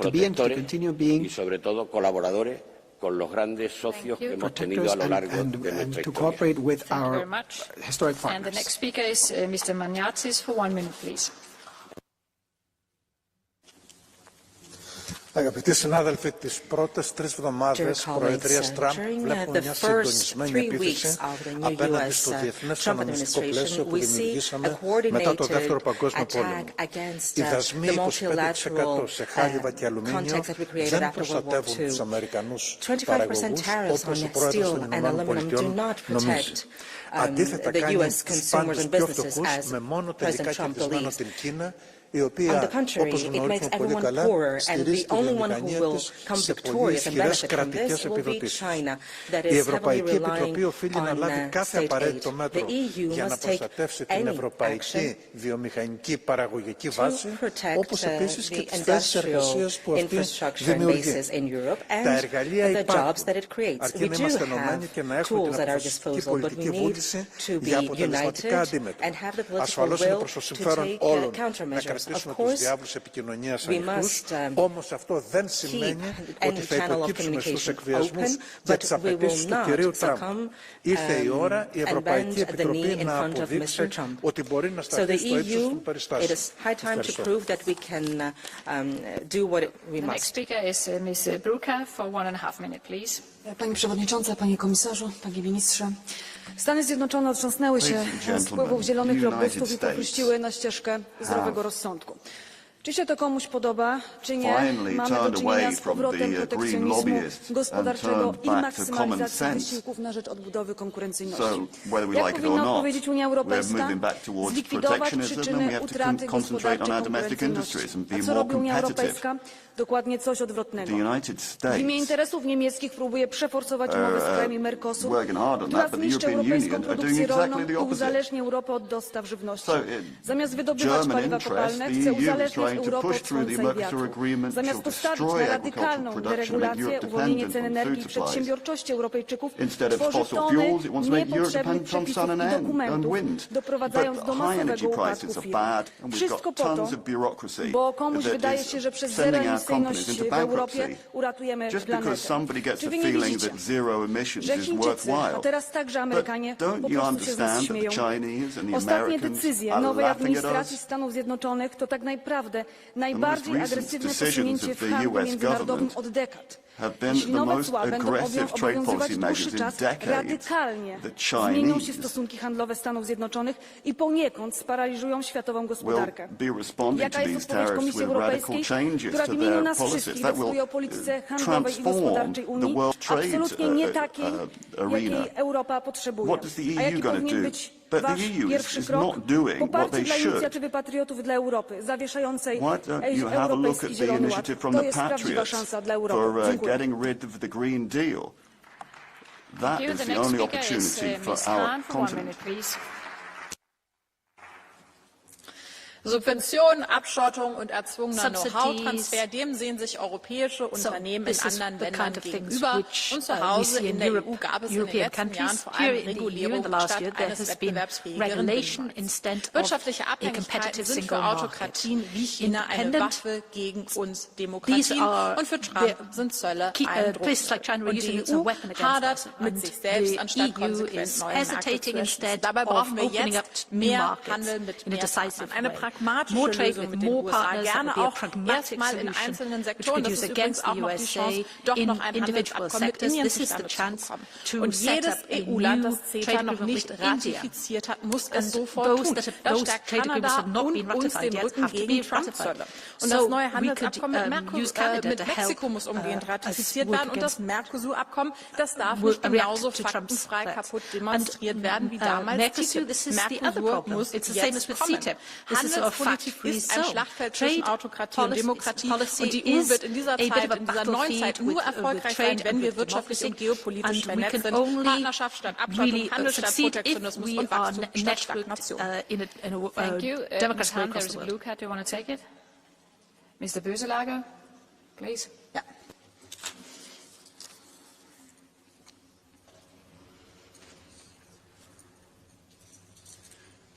[SPEAKER 17] protectores y sobre todo colaboradores con los grandes socios que hemos tenido a lo largo de nuestra historia.
[SPEAKER 2] And the next speaker is Mr. Maniatis for 1 minute, please.
[SPEAKER 19] Αγαπητοί συνάδελφοι, τις πρώτες 3 εβδομάδες Προεδρίας Τραμπ βλέπουμε μια συντονισμένη επίθεση απέναντι στο διεθνές ανθρωπιστικό πλαίσιο που δημιουργήσαμε μετά το Δεύτερο Παγκόσμιο Πόλεμο. Οι δασμοί 25% σε χάλιβα και αλουμίνιο δεν προστατεύουν τους Αμερικανούς παραγωγούς όπως ο πρόεδρος των ΗΠΑ νομίζει. Αντίθετα, κάνει τους πάντες πιο φτωχούς με μόνο τελικά κερδισμένο την Κίνα, η οποία, όπως γνωρίζουμε πολύ καλά, στηρίζει τη βιομηχανία της σε πολύ ισχυρές κρατικές επιδοτήσεις. Η Ευρωπαϊκή Επιτροπή οφείλει να λάβει κάθε απαραίτητο μέτρο για να προστατεύσει την ευρωπαϊκή βιομηχανική παραγωγική βάση, όπως επίσης και τις θέσεις εργασίας που αυτή δημιουργεί. Τα εργαλεία υπάρχουν, αρκεί να είμαστε ενωμένοι και να έχουμε την αποφασιστική πολιτική βούληση για αποτελεσματικά αντίμετρα. Ασφαλώς είναι προς το συμφέρον όλων να κρατήσουμε τους διάβλους επικοινωνίας ανοιχτούς, όμως αυτό δεν σημαίνει ότι θα υποκύψουμε στους εκβιασμούς και τις απαιτήσεις του κυρίου Τραμπ. Ήρθε η ώρα η Ευρωπαϊκή Επιτροπή να αποδείξει ότι μπορεί να σταθεί στο ύψος των περιστάσεων.
[SPEAKER 20] Pani Przewodnicząca, Panie Komisarzu, Panie Ministrze. Stany Zjednoczone otrząsnęły się z wpływów zielonych lobbystów i powróciły na ścieżkę zdrowego rozsądku. Czy się to komuś podoba, czy nie, mamy do czynienia z powrotem protekcjonizmu gospodarczego i maksymalizacji wysiłków na rzecz odbudowy konkurencyjności. Jak powinna odpowiedzieć Unia Europejska? Zlikwidować przyczyny utraty gospodarczej konkurencyjności. A co robi Unia Europejska? Dokładnie coś odwrotnego. W imię interesów niemieckich próbuje przeforsować umowę z krajami Mercosur, która zniszczy europejską produkcję rolną i uzależni Europę od dostaw żywności. Zamiast wydobywać paliwa kopalne, chce uzależniać Europę od słońca i wiatru. Zamiast postawić na radykalną deregulację, uwolnienie cen energii i przedsiębiorczości Europejczyków, tworzy tony niepotrzebnych przepisów i dokumentów, doprowadzając do masowego upadku firm. Wszystko po to, bo komuś wydaje się, że przez zeroemisyjność w Europie uratujemy planetę. Czy wy nie widzicie, że Chińczycy, a teraz także Amerykanie po prostu się z nas śmieją? Ostatnie decyzje nowej administracji Stanów Zjednoczonych to tak naprawdę najbardziej agresywne posunięcie w handlu międzynarodowym od dekad. Jeśli nowe cła będą obowiązywać dłuższy czas, radykalnie zmienią się stosunki handlowe Stanów Zjednoczonych i poniekąd sparaliżują światową gospodarkę. Jaka jest odpowiedź Komisji Europejskiej, która w imieniu nas wszystkich decyduje o polityce handlowej i gospodarczej Unii, absolutnie nie takiej, jakiej Europa potrzebuje. A jaki powinien być wasz pierwszy krok? Poparcie dla inicjatywy patriotów dla Europy, zawieszającej Europejski Zielony Ład. To jest prawdziwa szansa dla Europy. Dziękuję.
[SPEAKER 4] Getting rid of the Green Deal. That is the only opportunity for our continent.
[SPEAKER 6] Subventionen, Abschottung und erzwungener Know-how-Transfer, dem sehen sich europäische Unternehmen in anderen Ländern gegenüber. Und zu Hause in der EU gab es in den letzten Jahren vor allem Regulierung statt eines wettbewerbsfähigeren Binnenmarkts. Wirtschaftliche Abhängigkeiten sind für Autokratien wie China eine Waffe gegen uns Demokratien. Und für Trump sind Zölle ein Druck. Und die EU hadert mit sich selbst, anstatt konsequent neue Märkte zu erschließen. Dabei brauchen wir jetzt mehr Handel mit mehr Partnern. Eine pragmatische Lösung mit den USA, gerne auch erstmal in einzelnen Sektoren. Das ist übrigens auch noch die Chance, doch noch ein Handelsabkommen mit Indien zustande zu bekommen. Und jedes EU-Land, das CETA noch nicht ratifiziert hat, muss es sofort tun. Das stärkt Kanada und uns den Rücken gegen Trump-Zölle. Und das neue Handelsabkommen mit Mexiko muss umgehend ratifiziert werden. Und das Mercosur-Abkommen, das darf nicht genauso faktenfrei kaputt demonstriert werden wie damals TTIP. Mercosur muss jetzt kommen. Handelspolitik ist ein Schlachtfeld zwischen Autokratie und Demokratie. Und die EU wird in dieser Zeit, in dieser neuen Zeit nur erfolgreich sein, wenn wir wirtschaftlich und geopolitisch vernetzt sind. Partnerschaft statt Abschottung, Handel statt Protektionismus und Wachstum statt Stagnation.
[SPEAKER 2] Thank you. Ms. Hahn, there is a blue card. Do you want to take it? Mr. Böselager, please.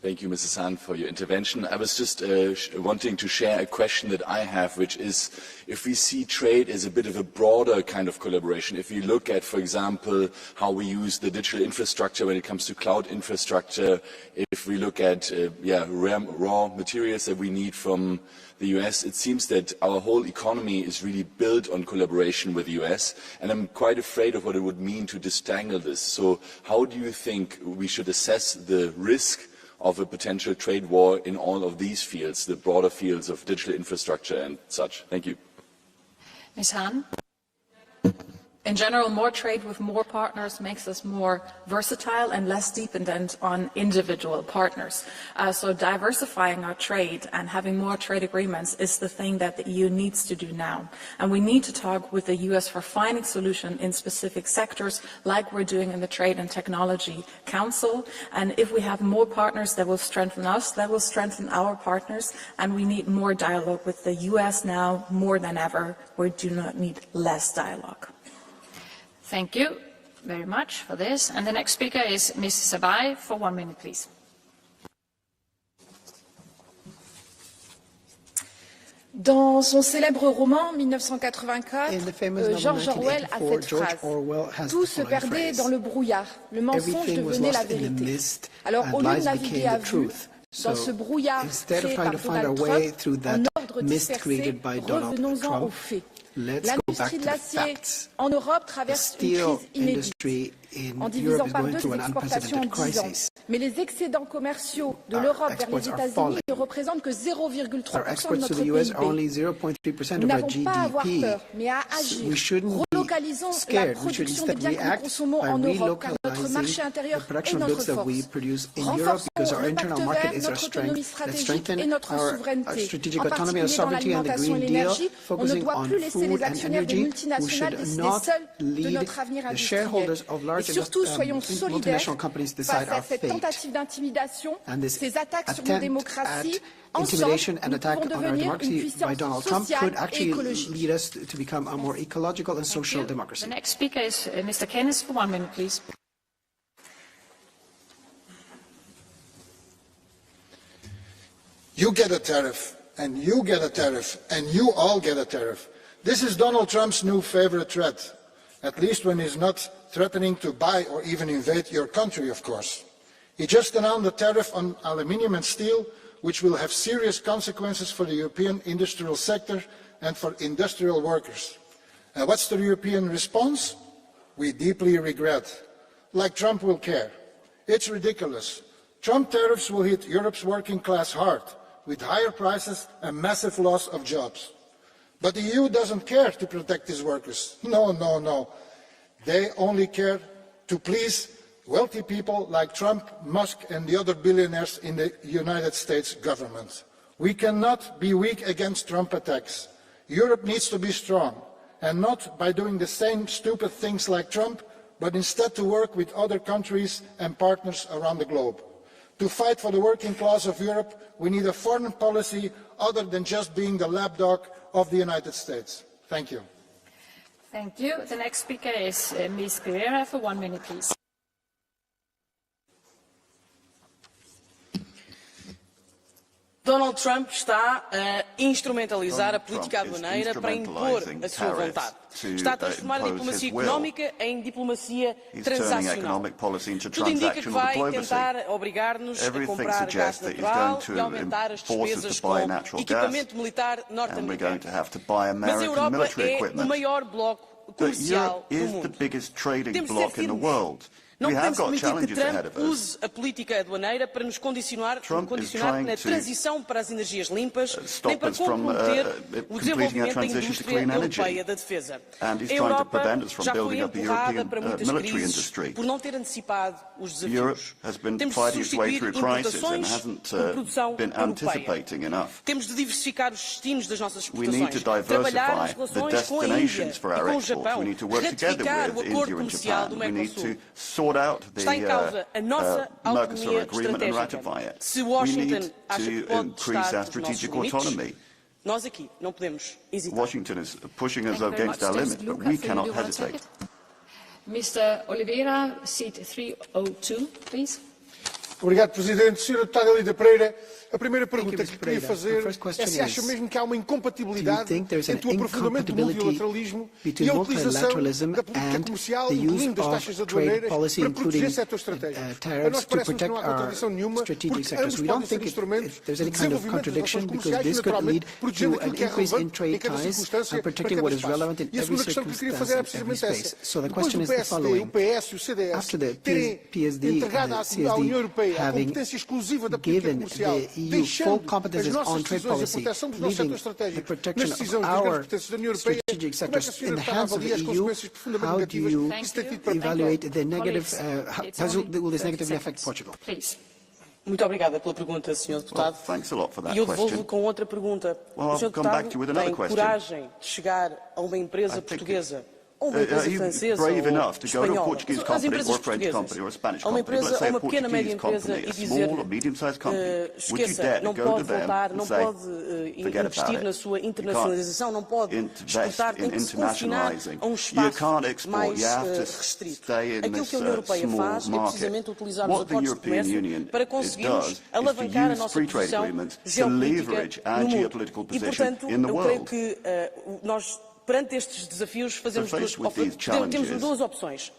[SPEAKER 21] Thank you, Mrs. Hahn, for your intervention. I was just wanting to share a question that I have, which is if we see trade as a bit of a broader kind of collaboration, if we look at, for example, how we use the digital infrastructure when it comes to cloud infrastructure, if we look at raw materials that we need from the US, it seems that our whole economy is really built on collaboration with the US, and I'm quite afraid of what it would mean to distangle this. So how do you think we should assess the risk of a potential trade war in all of these fields, the broader fields of digital infrastructure and such? Thank you.
[SPEAKER 2] Ms. Hahn? In general, more trade with more partners makes us more versatile and less dependent on individual partners. So diversifying our trade and having more trade agreements is the thing that the EU needs to do now. And we need to talk with the US for finding solutions in specific sectors, like we're doing in the Trade and Technology Council. And if we have more partners, that will strengthen us, that will strengthen our partners. And we need more dialogue with the US now more than ever. We do not need less dialogue. Thank you very much for this. And the next speaker is Ms. Sabai for 1 minute, please.
[SPEAKER 22] Dans son célèbre roman 1984, George Orwell a cette phrase « Tout se perdait dans le brouillard, le mensonge devenait la vérité ». Alors au lieu de naviguer à vue dans ce brouillard créé par Donald Trump, en ordre dispersé, revenons-en aux faits. L'industrie de l'acier en Europe traverse une crise inédite, en divisant par deux ses exportations en 10 ans. Mais les excédents commerciaux de l'Europe vers les États-Unis ne représentent que 0,3% de notre PIB. Nous n'avons pas à avoir peur, mais à agir. Relocalisons la production des biens que nous consommons en Europe, car notre marché intérieur est notre force. Renforçons le pacte vert, notre autonomie stratégique et notre souveraineté, en particulier dans l'alimentation et l'énergie. On ne doit plus laisser les actionnaires des multinationales décider seuls de notre avenir industriel. Et surtout, soyons solidaires face à cette tentative d'intimidation, ces attaques sur nos démocraties. Ensemble, nous pouvons devenir une puissance sociale et écologique.
[SPEAKER 2] The next speaker is Mr. Keynes for 1 minute, please.
[SPEAKER 23] You get a tariff, and you get a tariff, and you all get a tariff. This is Donald Trump's new favorite threat, at least when he's not threatening to buy or even invade your country, of course. He just announced a tariff on aluminium and steel, which will have serious consequences for the European industrial sector and for industrial workers. And what's the European response? We deeply regret. Like Trump will care. It's ridiculous. Trump tariffs will hit Europe's working class hard, with higher prices and massive loss of jobs. But the EU doesn't care to protect its workers. No, no, no. They only care to please wealthy people like Trump, Musk and the other billionaires in the United States government. We cannot be weak against Trump attacks. Europe needs to be strong, and not by doing the same stupid things like Trump, but instead to work with other countries and partners around the globe. To fight for the working class of Europe, we need a foreign policy other than just being the lapdog of the United States. Thank you.
[SPEAKER 2] Thank you. The next speaker is Ms. Pereira for 1 minute, please.
[SPEAKER 3] Donald Trump está a instrumentalizar a política aduaneira para impor a sua vontade. Está a transformar a diplomacia económica em diplomacia transacional. Tudo indica que vai tentar obrigar-nos a comprar gás natural e aumentar as despesas com equipamento militar norte-americano. Mas a Europa é o maior bloco comercial do mundo. Temos de ser firmes. Não podemos permitir que Trump use a política aduaneira para nos condicionar na transição para as energias limpas, nem para comprometer o desenvolvimento da indústria europeia da defesa. A Europa já foi empurrada para muitas crises por não ter antecipado os desafios. Temos de substituir importações por produção europeia. Temos de diversificar os destinos das nossas exportações, trabalhar nas relações com a Índia e com o Japão, ratificar o acordo comercial do Mercosul. Está em causa a nossa autonomia estratégica. Se Washington acha que pode testar os nossos limites, nós aqui não podemos hesitar.
[SPEAKER 4] Washington is pushing us against our limits, but we cannot hesitate.
[SPEAKER 2] Mr. Oliveira, seat 302, please.
[SPEAKER 5] Obrigado, Presidente. Sr. Deputado Elida Pereira, a primeira pergunta que queria fazer é se acha mesmo que há uma incompatibilidade entre o aprofundamento do multilateralismo e a utilização da política comercial, incluindo das taxas aduaneiras, para proteger setores estratégicos. A nós parece que não há contradição nenhuma, porque ambos podem ser instrumentos de desenvolvimento das relações comerciais e, naturalmente, protegendo aquilo que é relevante em cada circunstância para cada espaço. E a segunda questão que eu queria fazer é precisamente essa. Depois do PSD, o PS e o CDS terem entregado à União Europeia a competência exclusiva da política comercial, deixando as nossas decisões e a proteção dos nossos setores estratégicos nas decisões das grandes potências da União Europeia, como é que a senhora está a avaliar as consequências profundamente negativas que isso tem tido para
[SPEAKER 8] Muito obrigada pela pergunta, Sr. Deputado. E eu devolvo com outra pergunta. O Sr. Deputado tem coragem de chegar a uma empresa portuguesa, ou uma empresa francesa, ou espanhola, as empresas portuguesas, a uma empresa, a uma pequena, média empresa e dizer, esqueça, não pode voltar, não pode investir na sua internacionalização, não pode exportar, tem que se confinar a um espaço mais restrito. Aquilo que a União Europeia faz é precisamente utilizar os acordos de comércio para conseguirmos alavancar a nossa posição geopolítica no mundo. E, portanto, eu creio que nós, perante estes desafios, temos duas opções.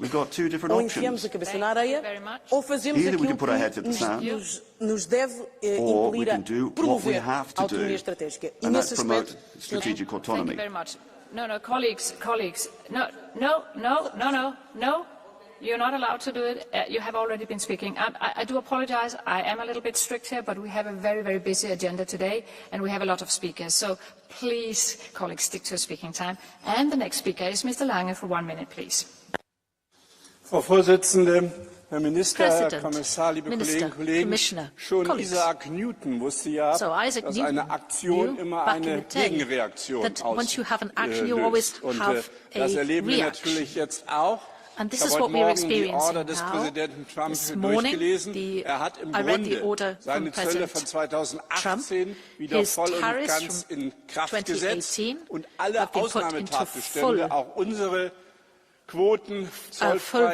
[SPEAKER 8] Ou enfiamos a cabeça na areia, ou fazemos aquilo que nos deve impelir a promover a autonomia estratégica. E nesse aspecto...
[SPEAKER 2] No, colleagues, no. You're not allowed to do it. You have already been speaking. I do apologize. I am a little bit strict here, but we have a very, very busy agenda today, and we have a lot of speakers. So please, colleagues, stick to your speaking time. And the next speaker is Mr. Lange for 1 minute, please.
[SPEAKER 9] Frau Vorsitzende, Herr Minister, Herr Kommissar, liebe Kolleginnen und Kollegen, schon Isaac Newton wusste ja, dass eine Aktion immer eine Gegenreaktion auslöst. Und das erleben wir natürlich jetzt auch.
[SPEAKER 24] And this is what we are experiencing now. This morning, I read the order from President Trump. His tariffs from 2018 have been put into full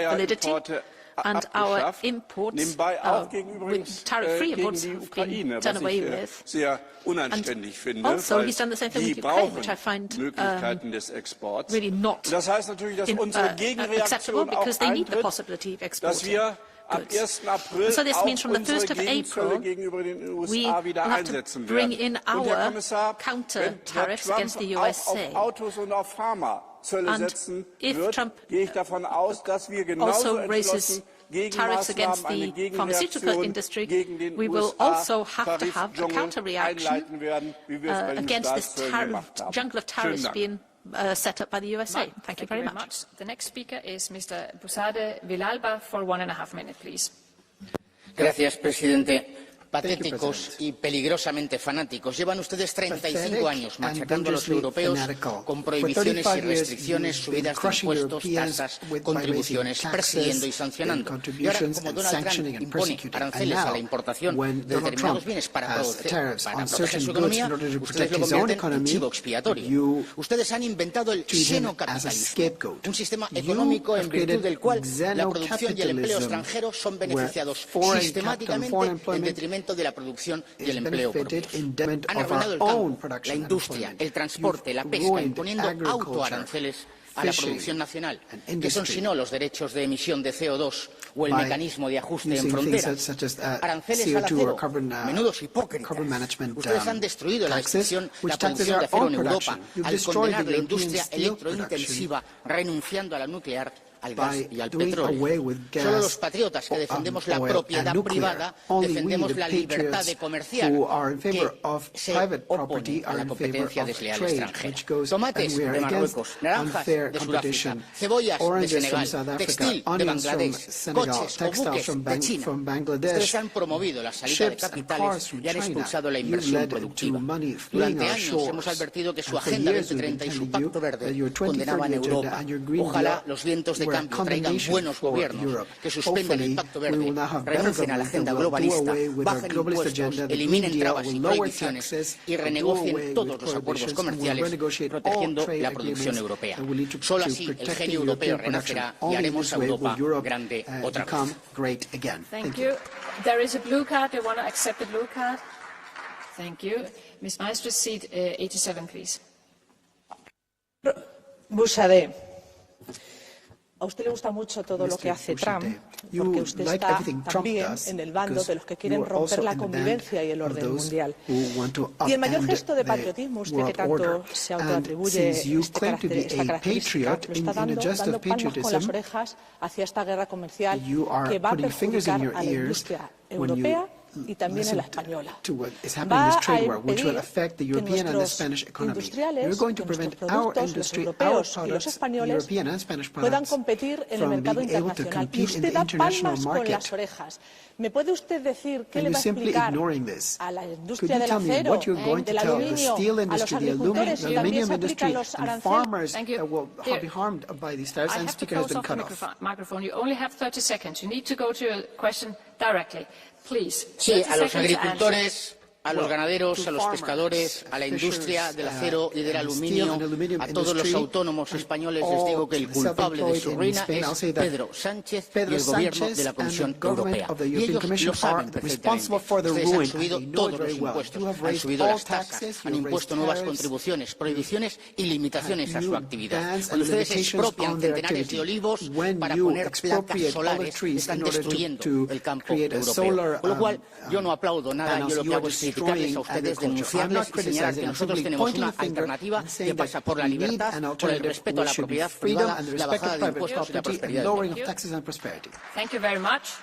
[SPEAKER 24] validity, and our imports, with tariff-free imports, have been done away with. And also, he's done the same thing with Ukraine, which I find really not acceptable, because they need the possibility of exporting goods. So this means from the 1st of April, we will have to bring in our counter tariffs against the USA. And if Trump also raises tariffs against the pharmaceutical industry, we will also have to have a counter-reaction against this jungle of tariffs being set up by the USA. Thank you very much.
[SPEAKER 2] The next speaker is Mr. Busade Vilalba for 1.5 minutes, please.
[SPEAKER 25] Gracias, Presidente. Patéticos y peligrosamente fanáticos. Llevan ustedes 35 años machacando a los europeos con prohibiciones y restricciones, subidas de impuestos, tasas, contribuciones, persiguiendo y sancionando. Y ahora, como Donald Trump impone aranceles a la importación de determinados bienes para proteger su economía, ustedes lo convierten en chivo expiatorio. Ustedes han inventado el xenocapitalismo, un sistema económico en virtud del cual la producción y el empleo extranjero son beneficiados sistemáticamente en detrimento de la producción y el empleo propio. Han arruinado el campo, la industria, el transporte, la pesca, imponiendo autoaranceles a la producción nacional, que son si no los derechos de emisión de CO2 o el mecanismo de ajuste en fronteras. Aranceles al acero, menudos hipócritas. Ustedes han destruido la producción de acero en Europa al condenar la industria electrointensiva, renunciando a la nuclear, al gas y al petróleo. Solo los patriotas que defendemos la propiedad privada defendemos la libertad de comerciar, que se opone a la competencia desleal extranjera. Tomates de Marruecos, naranjas de Sudáfrica, cebollas de Senegal, textil de Bangladesh, coches o buques de China. Ustedes han promovido la salida de capitales y han expulsado la inversión productiva. Durante años hemos advertido que su Agenda 2030 y su Pacto Verde condenaban a Europa. Ojalá los vientos de cambio traigan buenos gobiernos que suspendan el Pacto Verde, renuncien a la agenda globalista, bajen impuestos, eliminen trabas y prohibiciones y renegocien todos los acuerdos comerciales protegiendo la producción europea. Solo así el genio europeo renacerá y haremos a Europa grande otra vez.
[SPEAKER 2] Thank you. There is a blue card. Do you want to accept the blue card? Thank you. Ms. Maestro, seat 87, please.
[SPEAKER 1] Bouchardet, a usted le gusta mucho todo lo que hace Trump, porque usted está también en el bando de los que quieren romper la convivencia y el orden mundial. Y el mayor gesto de patriotismo, usted que tanto se autoatribuye esta característica, lo está dando palmas con las orejas hacia esta guerra comercial que va a perjudicar a la industria europea y también en la española. Va a impedir que nuestros industriales, que nuestros productos, los europeos y los españoles puedan competir en el mercado internacional. Y usted da palmas con las orejas. ¿Me puede usted decir qué le va a explicar a la industria del acero, del aluminio, a los agricultores y también se aplican los aranceles?
[SPEAKER 2] I have to close off the microphone. You only have 30 seconds. You need to go to your question directly. Please.
[SPEAKER 25] Sí, a los agricultores, a los ganaderos, a los pescadores, a la industria del acero y del aluminio, a todos los autónomos españoles les digo que el culpable de su ruina es Pedro Sánchez y el gobierno de la Comisión Europea. Y ellos lo saben perfectamente. Ustedes han subido todos los impuestos, han subido las tasas, han impuesto nuevas contribuciones, prohibiciones y limitaciones a su actividad. Cuando ustedes expropian centenares de olivos para poner placas solares, están destruyendo el campo europeo. Con lo cual, yo no aplaudo nada, yo lo que hago es criticarles a ustedes, denunciarles y señalar que nosotros tenemos una alternativa que pasa por la libertad, por el respeto a la propiedad privada, la bajada de impuestos y la prosperidad.
[SPEAKER 2] Thank you very much.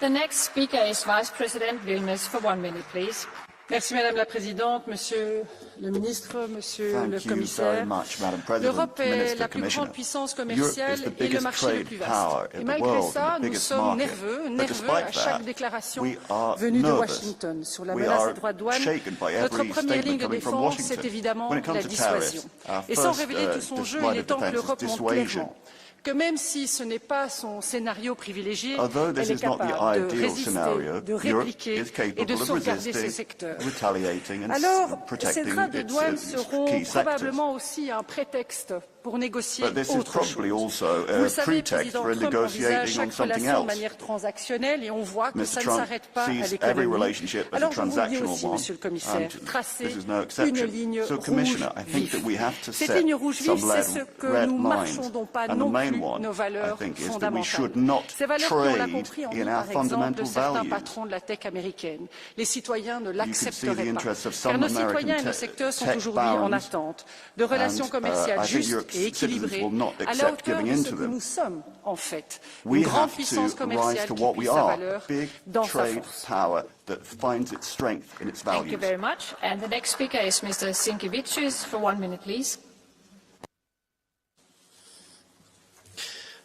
[SPEAKER 2] The next speaker is Vice President Vilmos for 1 minute, please.
[SPEAKER 7] Merci Madame la Présidente, Monsieur le Ministre, Monsieur le Commissaire. L'Europe est la plus grande puissance commerciale et le marché le plus vaste. Et malgré ça, nous sommes nerveux à chaque déclaration venue de Washington. Sur la menace des droits de douane, notre première ligne de défense, c'est évidemment la dissuasion. Et sans révéler tout son jeu, il est temps que l'Europe montre clairement que même si ce n'est pas son scénario privilégié, elle est capable de résister, de répliquer et de sauvegarder ses secteurs. Alors, ces droits de douane seront probablement aussi un prétexte pour négocier autre chose. Vous le savez, le président Trump envisage chaque relation de manière transactionnelle et on voit que ça ne s'arrête pas à l'économie. Alors je vous le dis aussi, Monsieur le Commissaire, tracer une ligne rouge vive. Cette ligne rouge vive, c'est ce que nous marchandons pas non plus nos valeurs fondamentales. Ces valeurs qui, on l'a compris, en par exemple de certains patrons de la tech américaine. Les citoyens ne l'accepteraient pas, car nos citoyens et nos secteurs sont aujourd'hui en attente de relations commerciales justes et équilibrée, à la hauteur de ce que nous sommes, en fait. Une grande puissance commerciale qui puise sa valeur dans sa force.
[SPEAKER 2] Thank you very much. And the next speaker is Mr. Sinkevicius for 1 minute, please.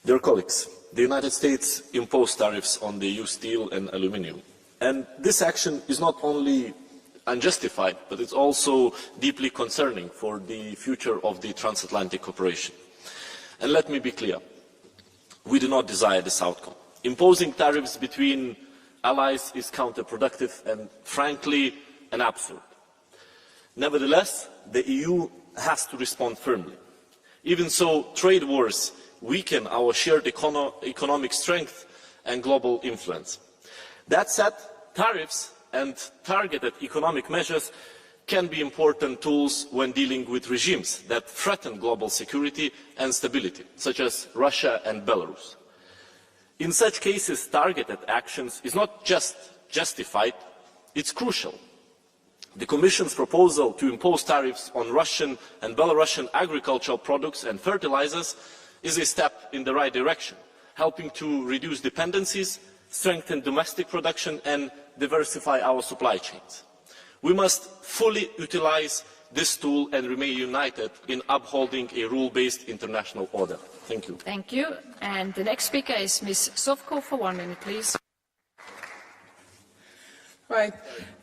[SPEAKER 10] Dear colleagues, the United States imposed tariffs on the EU steel and aluminium. And this action is not only unjustified, but it's also deeply concerning for the future of the transatlantic cooperation. And let me be clear, we do not desire this outcome. Imposing tariffs between allies is counterproductive and, frankly, an absurd. Nevertheless, the EU has to respond firmly. Even so, trade wars weaken our shared economic strength and global influence. That said, tariffs and targeted economic measures can be important tools when dealing with regimes that threaten global security and stability, such as Russia and Belarus. In such cases, targeted actions is not just justified, it's crucial. The Commission's proposal to impose tariffs on Russian and Belarusian agricultural products and fertilizers is a step in the right direction, helping to reduce dependencies, strengthen domestic production and diversify our supply chains. We must fully utilize this tool and remain united in upholding a rule-based international order. Thank you.
[SPEAKER 2] Thank you. And the next speaker is Ms. Sovko for 1 minute, please.
[SPEAKER 11] Right.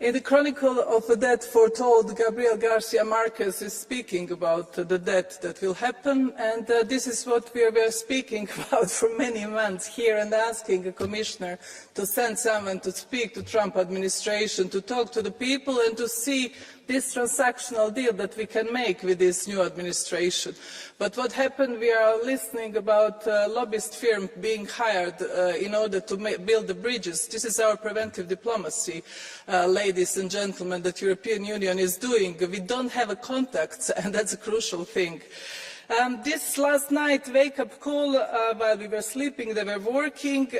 [SPEAKER 11] In the Chronicle of the Debt Foretold, Gabriel Garcia Marquez is speaking about the debt that will happen, and this is what we are speaking about for many months here, and asking a commissioner to send someone to speak to the Trump administration, to talk to the people and to see this transactional deal that we can make with this new administration. But what happened, we are listening about lobbyist firm being hired in order to build the bridges. This is our preventive diplomacy, ladies and gentlemen, that the European Union is doing. We don't have a contact, and that's a crucial thing. This last night wake-up call, while we were sleeping, they were working,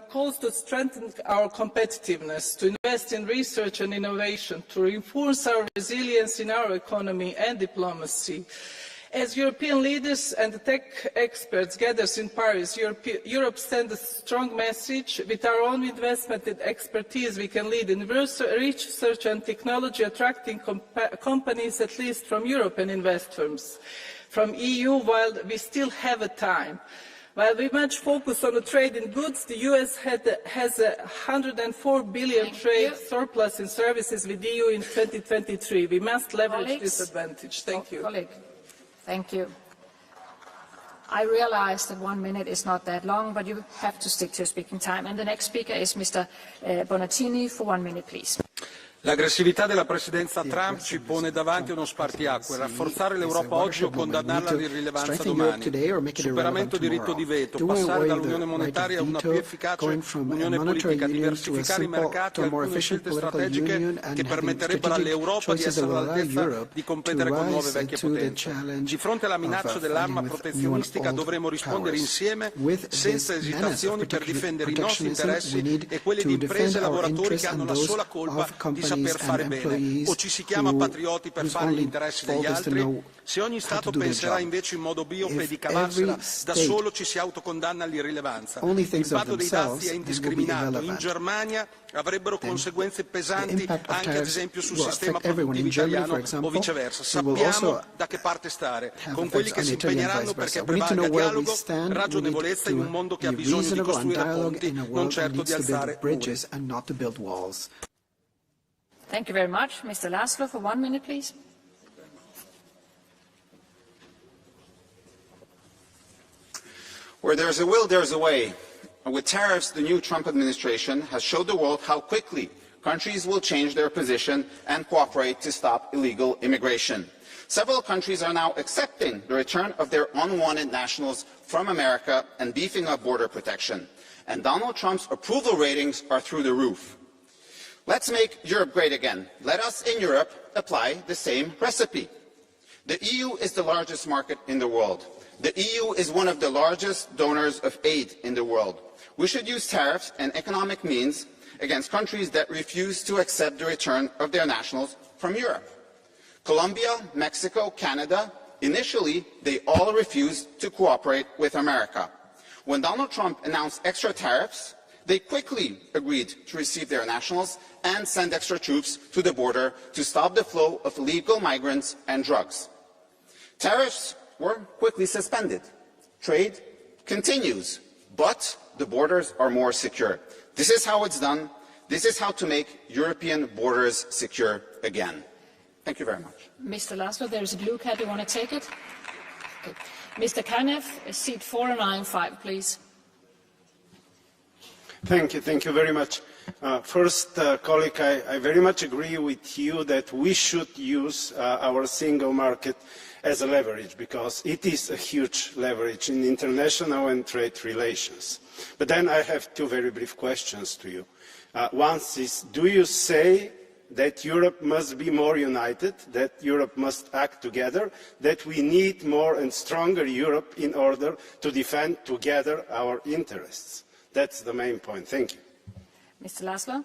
[SPEAKER 11] calls to strengthen our competitiveness, to invest in research and innovation, to reinforce our resilience in our economy and diplomacy. As European leaders and tech experts gather in Paris, Europe sends a strong message. With our own investment and expertise, we can lead in research and technology, attracting companies at least from Europe and invest firms from the EU while we still have a time. While we much focus on the trade in goods, the US has a $104 billion trade surplus in services with the EU in 2023. We must leverage this advantage. Thank you.
[SPEAKER 2] Thank you. I realize that 1 minute is not that long, but you have to stick to your speaking time. And the next speaker is Mr. Bonaccini for 1 minute, please.
[SPEAKER 12] L'aggressività della presidenza Trump ci pone davanti a uno spartiacque. Rafforzare l'Europa oggi o condannarla all'irrilevanza domani. Superamento diritto di veto, passare dall'unione monetaria a una più efficace unione politica, diversificare i mercati, alcune scelte strategiche che permetterebbero all'Europa di essere all'altezza di competere con nuove vecchie potenze. Di fronte alla minaccia dell'arma protezionistica dovremo rispondere insieme, senza esitazioni, per difendere i nostri interessi e quelli di imprese e lavoratori che hanno la sola colpa di saper fare bene. O ci si chiama patrioti per fare gli interessi degli altri? Se ogni Stato penserà invece in modo miope di cavarsela da solo, ci si autocondanna all'irrilevanza. L'impatto dei dazi è indiscriminato. In Germania avrebbero conseguenze pesanti anche ad esempio sul sistema produttivo italiano o viceversa. Sappiamo da che parte stare, con quelli che si impegneranno perché prevalga dialogo, ragionevolezza in un mondo che ha bisogno di costruire ponti, non certo di alzare muri.
[SPEAKER 2] Thank you very much. Mr. Laszlo, for 1 minute, please.
[SPEAKER 13] Where there's a will, there's a way. With tariffs, the new Trump administration has showed the world how quickly countries will change their position and cooperate to stop illegal immigration. Several countries are now accepting the return of their unwanted nationals from America and beefing up border protection. And Donald Trump's approval ratings are through the roof. Let's make Europe great again. Let us in Europe apply the same recipe. The EU is the largest market in the world. The EU is one of the largest donors of aid in the world. We should use tariffs and economic means against countries that refuse to accept the return of their nationals from Europe. Colombia, Mexico, Canada, initially they all refused to cooperate with America. When Donald Trump announced extra tariffs, they quickly agreed to receive their nationals and send extra troops to the border to stop the flow of illegal migrants and drugs. Tariffs were quickly suspended. Trade continues, but the borders are more secure. This is how it's done. This is how to make European borders secure again. Thank you very much.
[SPEAKER 2] Mr. Laszlo, there is a blue card. Do you want to take it? Okay. Mr. Kanev, seat 495, please.
[SPEAKER 14] Thank you very much. First, colleague, I very much agree with you that we should use our single market as a leverage, because it is a huge leverage in international and trade relations. But then I have two very brief questions to you. One is, do you say that Europe must be more united, that Europe must act together, that we need more and stronger Europe in order to defend together our interests? That's the main point. Thank you.
[SPEAKER 2] Mr. Laszlo?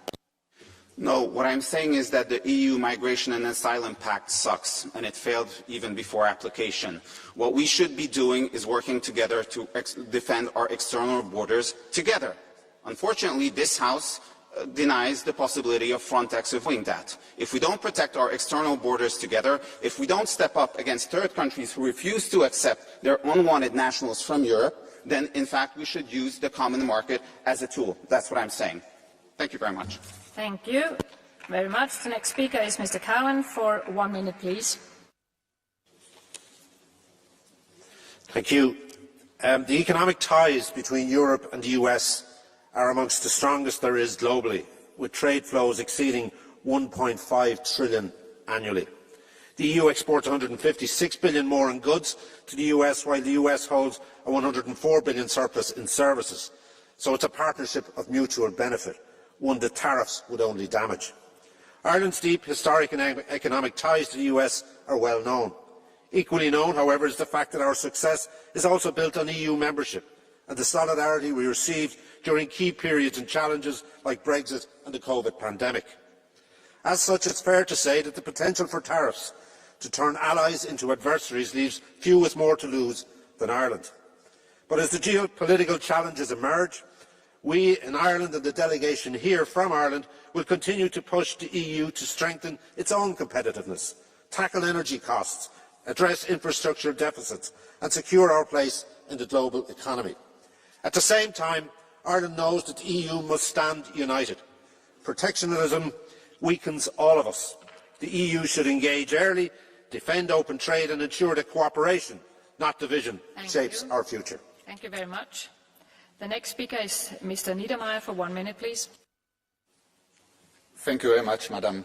[SPEAKER 13] No, what I'm saying is that the EU Migration and Asylum Pact sucks, and it failed even before application. What we should be doing is working together to defend our external borders together. Unfortunately, this House denies the possibility of Frontex doing that. If we don't protect our external borders together, if we don't step up against third countries who refuse to accept their unwanted nationals from Europe, then in fact we should use the common market as a tool. That's what I'm saying. Thank you very much.
[SPEAKER 2] Thank you. very much. The next speaker is Mr. Cowan for 1 minute, please.
[SPEAKER 15] Thank you. The economic ties between Europe and the US are amongst the strongest there is globally, with trade flows exceeding 1.5 trillion annually. The EU exports 156 billion more in goods to the US, while the US holds a 104 billion surplus in services. So it's a partnership of mutual benefit, one that tariffs would only damage. Ireland's deep historic and economic ties to the US are well known. Equally known, however, is the fact that our success is also built on EU membership and the solidarity we received during key periods and challenges like Brexit and the COVID pandemic. As such, it's fair to say that the potential for tariffs to turn allies into adversaries leaves few with more to lose than Ireland. But as the geopolitical challenges emerge, we in Ireland and the delegation here from Ireland will continue to push the EU to strengthen its own competitiveness, tackle energy costs, address infrastructure deficits and secure our place in the global economy. At the same time, Ireland knows that the EU must stand united. Protectionism weakens all of us. The EU should engage early, defend open trade and ensure that cooperation, not division, shapes our future.
[SPEAKER 2] Thank you very much. The next speaker is Mr. Niedermayer for 1 minute, please.
[SPEAKER 16] Thank you very much, Madam.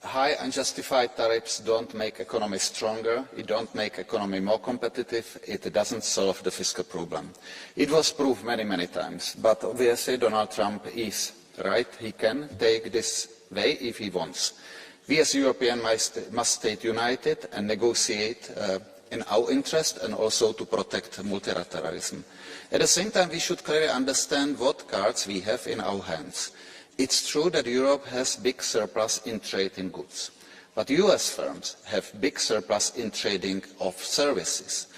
[SPEAKER 16] High unjustified tariffs don't make economy stronger, it don't make economy more competitive, it doesn't solve the fiscal problem. It was proved many, many times, but obviously Donald Trump is right. He can take this way if he wants. We as Europeans must stay united and negotiate in our interest and also to protect multilateralism. At the same time, we should clearly understand what cards we have in our hands. It's true that Europe has big surplus in trade in goods, but US firms have big surplus in trading of services.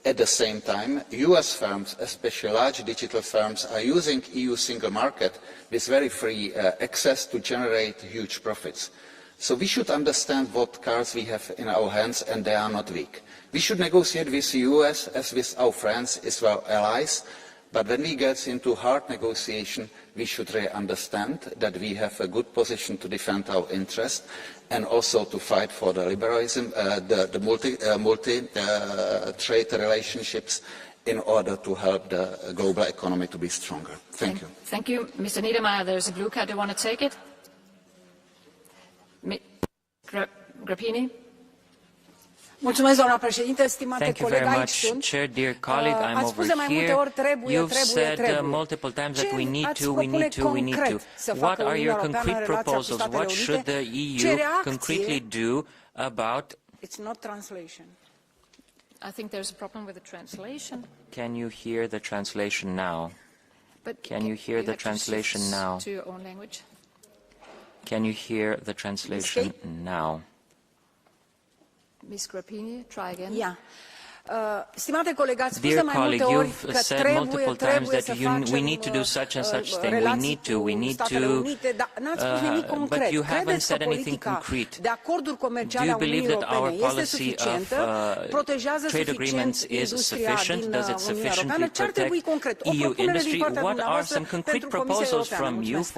[SPEAKER 16] At the same time, US firms, especially large digital firms, are using EU single market with very free access to generate huge profits. So we should understand what cards we have in our hands, and they are not weak. We should negotiate with the US as with our friends, as our allies, but when we get into hard negotiation, we should really understand that we have a good position to defend our interests and also to fight for the liberalism, the multi-trade relationships in order to help the global economy to be stronger. Thank you.
[SPEAKER 2] Thank you. Mr. Niedermayer, there's a blue card. Do you want to take it? Grappini?
[SPEAKER 17] Mulțumesc, doamna președintă, stimate
[SPEAKER 18] coleg,
[SPEAKER 17] aici sunt.
[SPEAKER 18] Chair, dear colleague, I'm over here. You've said multiple times that we need to. What are your concrete proposals? What should the EU concretely do about...
[SPEAKER 17] It's not translation.
[SPEAKER 2] I think there's a problem with the translation.
[SPEAKER 18] Can you hear the translation now? Can you hear the translation now?
[SPEAKER 2] To your own language.
[SPEAKER 18] Can you hear the translation now?
[SPEAKER 2] Ms. Grappini, try again.
[SPEAKER 17] Yeah. Stimate coleg, ați spus
[SPEAKER 18] Dear
[SPEAKER 17] de mai multe ori că trebuie să facem relații cu Statele Unite, dar n-ați spus nimic concret. Credeți că politica de acorduri comerciale a Uniunii Europene este suficientă? Protejează suficient industria din Uniunea Europeană? Ce ar trebui concret? O propunere din partea dumneavoastră pentru Comisia Europeană.
[SPEAKER 18] Mulțumesc.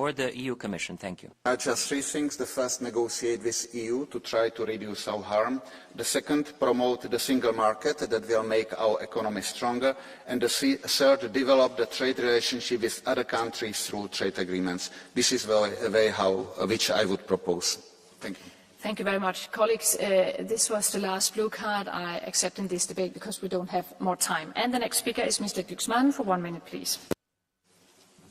[SPEAKER 16] Just three things. The first, negotiate with EU to try to reduce our harm. The second, promote the single market that will make our economy stronger. And the third, develop the trade relationship with other countries through trade agreements. This is the way which I would propose. Thank you.
[SPEAKER 2] Thank you very much. Colleagues, this was the last blue card I accept in this debate because we don't have more time. And the next speaker is Mr. Glucksmann for 1 minute, please.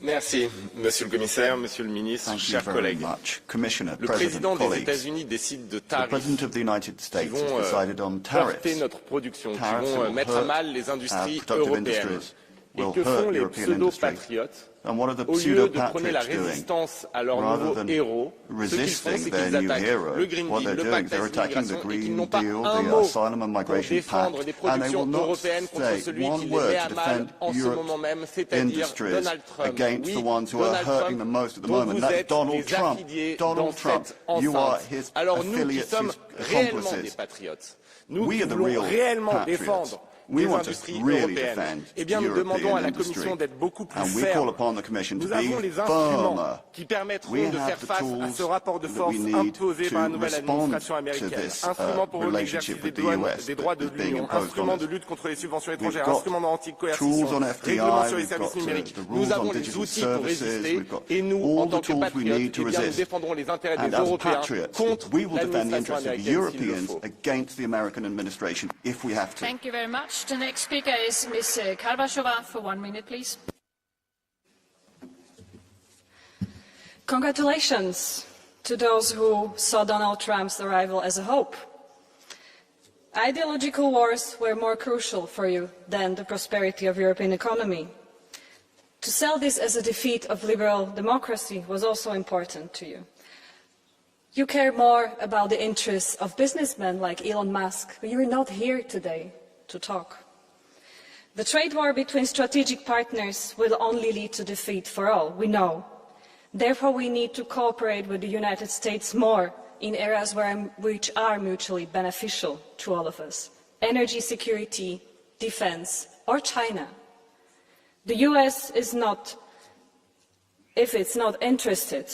[SPEAKER 19] Merci, Monsieur le Commissaire, Monsieur le Ministre, chers collègues. Le président des États-Unis décide de tarifs qui vont porter notre production, qui vont mettre à mal les industries européennes. Et que font les pseudo-patriotes? Au lieu de prôner la résistance à leurs nouveaux héros, ce qu'ils font, c'est qu'ils attaquent le Green Deal, le pacte d'asile-migration, et qu'ils n'ont pas un mot pour défendre des productions européennes contre celui qui les met à mal en ce moment même, c'est-à-dire Donald Trump. Oui, Donald Trump, dont vous êtes des affiliés dans cette enceinte. Alors nous qui sommes réellement des patriotes, nous qui voulons réellement défendre des industries européennes. Eh bien, nous demandons à la Commission d'être beaucoup plus ferme. Nous avons les instruments qui permettront de faire face à ce rapport de force imposé par la nouvelle administration américaine. Instruments pour l'exercice des droits de l'Union, instruments de lutte contre les subventions étrangères, instruments d'anti-coercition, règlement sur les services numériques. Nous avons les outils pour résister et nous, en tant que patriotes, eh bien, nous défendrons les intérêts des Européens contre l'administration américaine s'il le faut.
[SPEAKER 2] Thank you very much. The next speaker is Ms. Karbashova for 1 minute, please.
[SPEAKER 7] Congratulations to those who saw Donald Trump's arrival as a hope. Ideological wars were more crucial for you than the prosperity of European economy. To sell this as a defeat of liberal democracy was also important to you. You care more about the interests of businessmen like Elon Musk, but you are not here today to talk. The trade war between strategic partners will only lead to defeat for all, we know. Therefore, we need to cooperate with the United States more in areas which are mutually beneficial to all of us. Energy security, defense, or China. The US is not, if it's not interested,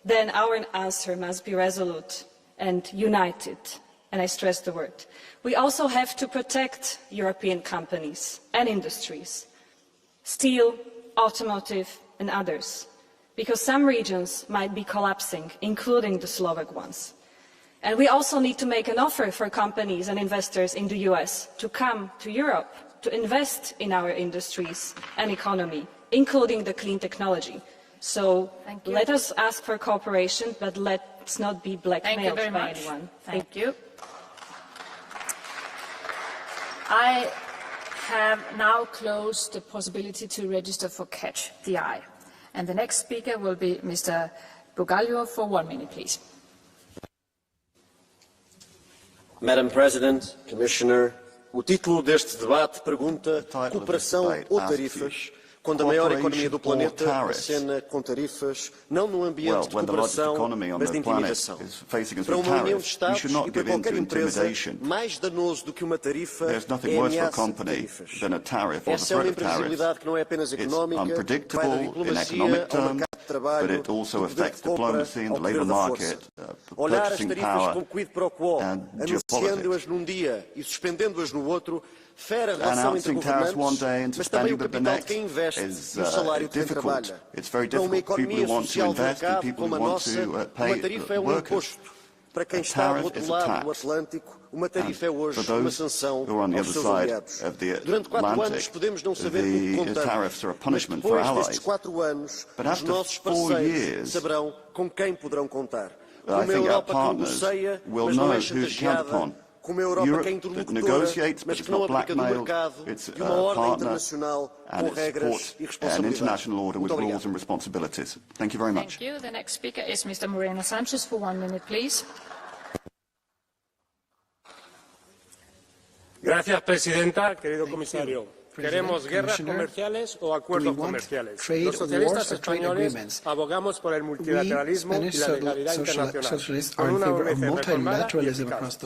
[SPEAKER 7] then our answer must be resolute and united, and I stress the word. We also have to protect European companies and industries, steel, automotive and others, because some regions might be collapsing, including the Slovak ones. And we also need to make an offer for companies and investors in the US to come to Europe to invest in our industries and economy, including the clean technology. So let us ask for cooperation, but let's not be blackmailed by anyone.
[SPEAKER 2] Thank you. I have now closed the possibility to register for Catch the Eye. And the next speaker will be Mr. Bugalho for 1 minute, please.
[SPEAKER 6] Madam President, Commissioner, o título deste debate pergunta cooperação ou tarifas, quando a maior economia do planeta acena com tarifas, não num ambiente de cooperação, mas de intimidação. Para uma união de Estados e para qualquer empresa, mais danoso do que uma tarifa é a ameaça de tarifas. Essa é uma imprevisibilidade que não é apenas económica, vai da diplomacia ao mercado de trabalho, do poder de compra ao poder da força. Olhar as tarifas como quid pro quo, anunciando-as num dia e suspendendo-as no outro, fere a relação entre governantes, mas também o capital de quem investe e o salário de quem trabalha. Para uma economia social de mercado como a nossa, uma tarifa é um imposto. Para quem está do outro lado do Atlântico, uma tarifa é hoje uma sanção aos seus aliados. Durante 4 anos podemos não saber com que contamos, mas depois destes 4 anos, os nossos parceiros saberão com quem poderão contar. Uma Europa que negocia, mas não é chantageada. Como a Europa que é interlocutora, mas que não aplica no mercado, e uma ordem internacional com regras e responsabilidades. Muito obrigado.
[SPEAKER 2] Thank you. The next speaker is Mr. Moreno Sanchez for 1 minute, please.
[SPEAKER 20] Gracias, Presidenta. Querido Comisario. ¿Queremos guerras comerciales o acuerdos comerciales? Los socialistas españoles abogamos por el multilateralismo y la legalidad internacional, con una OMC reformada y eficaz,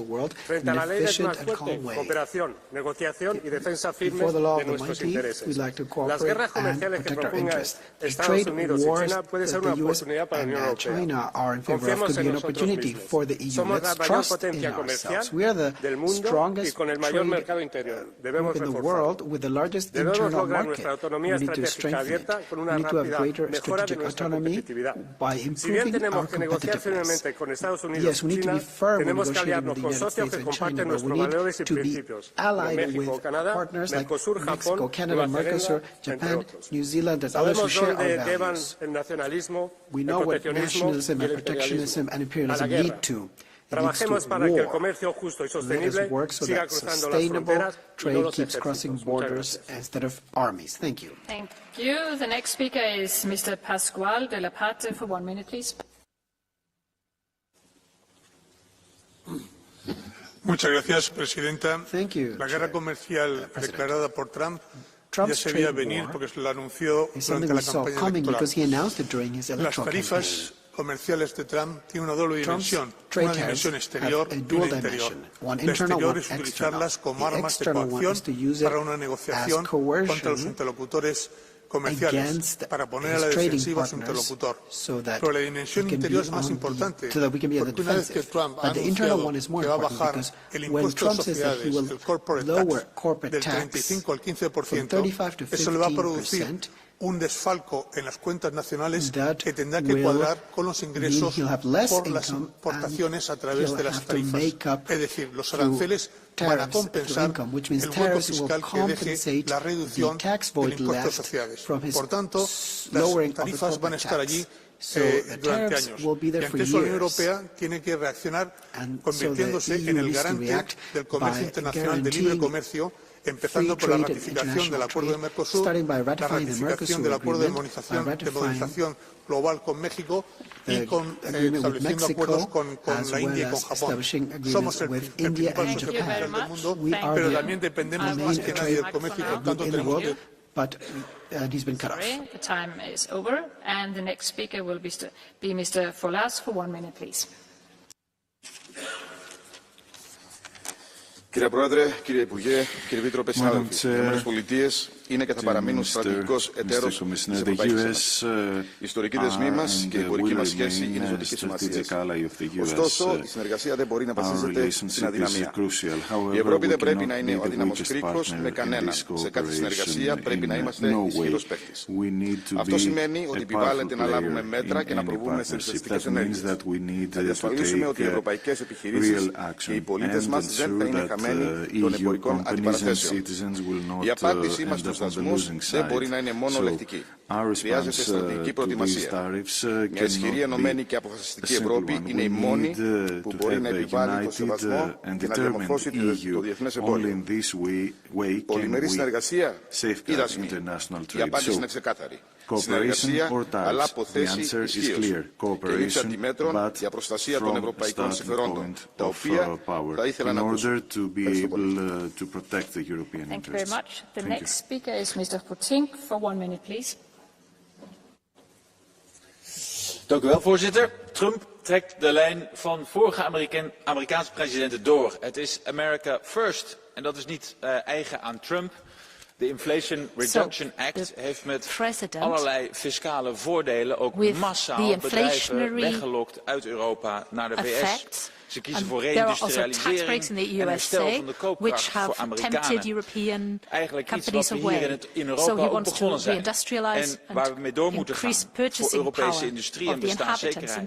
[SPEAKER 20] frente a la ley del más fuerte, cooperación, negociación y defensa firme de nuestros intereses. Las guerras comerciales que propongan Estados Unidos y China pueden ser una oportunidad para la Unión Europea. Confiemos en nosotros mismos. Somos la mayor potencia comercial del mundo y con el mayor mercado interior. Debemos reforzarlo. Debemos lograr nuestra autonomía estratégica abierta con una rápida mejora de nuestra competitividad. Si bien tenemos que negociar firmemente con Estados Unidos y China, tenemos que aliarnos con socios que comparten nuestros valores y principios, como México, Canadá, Mercosur, Japón, Nueva Zelanda, entre otros. Sabemos dónde llevan el nacionalismo, el proteccionismo y el imperialismo, a la guerra. Trabajemos para que el comercio justo y sostenible siga cruzando las fronteras y no los ejércitos.
[SPEAKER 2] Thank you. The next speaker is Mr. Pascual de la Parte for 1 minute, please.
[SPEAKER 21] Muchas gracias, Presidenta. La guerra comercial declarada por Trump ya se veía venir porque se lo anunció durante la campaña electoral. Las tarifas comerciales de Trump tienen una doble dimensión, una dimensión exterior y una interior. La exterior es utilizarlas como armas de coacción para una negociación contra los interlocutores comerciales, para poner a la defensiva a su interlocutor. Pero la dimensión interior es más importante, porque una vez que Trump ha anunciado que va a bajar el impuesto de sociedades, el corporate tax, del 35 al 15%, eso le va a producir un desfalco en las cuentas nacionales que tendrá que cuadrar con los ingresos por las importaciones a través de las tarifas. Es decir, los aranceles van a compensar el hueco fiscal que deje la reducción del impuesto de sociedades. Por tanto, las tarifas van a estar allí durante años. Y ante eso la Unión Europea tiene que reaccionar convirtiéndose en el garante del comercio internacional de libre comercio, empezando por la ratificación del acuerdo de Mercosur, la ratificación del acuerdo de modernización global con México y estableciendo acuerdos con la India y con Japón. Somos el principal socio comercial del mundo, pero también dependemos más que nadie del comercio y por tanto tenemos que...
[SPEAKER 2] But he's been cut off. The time is over, and the next speaker will be Mr. Folas for 1 minute, please.
[SPEAKER 3] Κύριε Πρόεδρε, κύριε Υπουργέ, κύριε Επίτροπε, συνάδελφοι, οι Ηνωμένες Πολιτείες είναι και θα παραμείνουν στρατηγικός εταίρος της Ευρωπαϊκής Ένωσης. Η ιστορική δεσμή μας και η εμπορική μας σχέση είναι ζωτική σημασία. Ωστόσο, η συνεργασία δεν μπορεί να βασίζεται στην αδυναμία. Η Ευρώπη δεν πρέπει να είναι ο αδύναμος κρίκος με κανέναν. Σε κάθε συνεργασία πρέπει να είμαστε ισχυρός παίκτης. Αυτό σημαίνει ότι επιβάλλεται να λάβουμε μέτρα και να προβούμε σε ουσιαστικές ενέργειες. Να διασφαλίσουμε ότι οι ευρωπαϊκές επιχειρήσεις και οι πολίτες μας δεν θα είναι των εμπορικών αντιπαραθέσεων. Η απάντησή μας στους δασμούς δεν μπορεί να είναι μόνο λεκτική. Χρειάζεται στρατηγική προετοιμασία. Μια ισχυρή, ενωμένη και αποφασιστική Ευρώπη είναι η μόνη που μπορεί να επιβάλλει το σεβασμό και να διαμορφώσει το διεθνές εμπόριο. Πολυμερή συνεργασία ή δασμοί. Η απάντηση είναι ξεκάθαρη. Συνεργασία, αλλά αποθέσει ισχύως και λήψη αντιμέτρων για προστασία των ευρωπαϊκών συμφερόντων, τα οποία θα ήθελα να ακούσω. Ευχαριστώ πολύ.
[SPEAKER 2] Thank you very much. The next speaker is Mr. Potink for 1 minute, please.
[SPEAKER 4] Dank u wel, voorzitter. Trump trekt de lijn van vorige Amerikaanse presidenten door. Het is America first. En dat is niet eigen aan Trump. De Inflation Reduction Act heeft met allerlei fiscale voordelen ook massaal bedrijven weggelokt uit Europa naar de VS. Ze kiezen voor reindustrialisering en herstel van de koopkracht voor Amerikanen. Eigenlijk iets wat we hier in Europa ook begonnen zijn. En waar we mee door moeten gaan voor Europese industrie en bestaanszekerheid.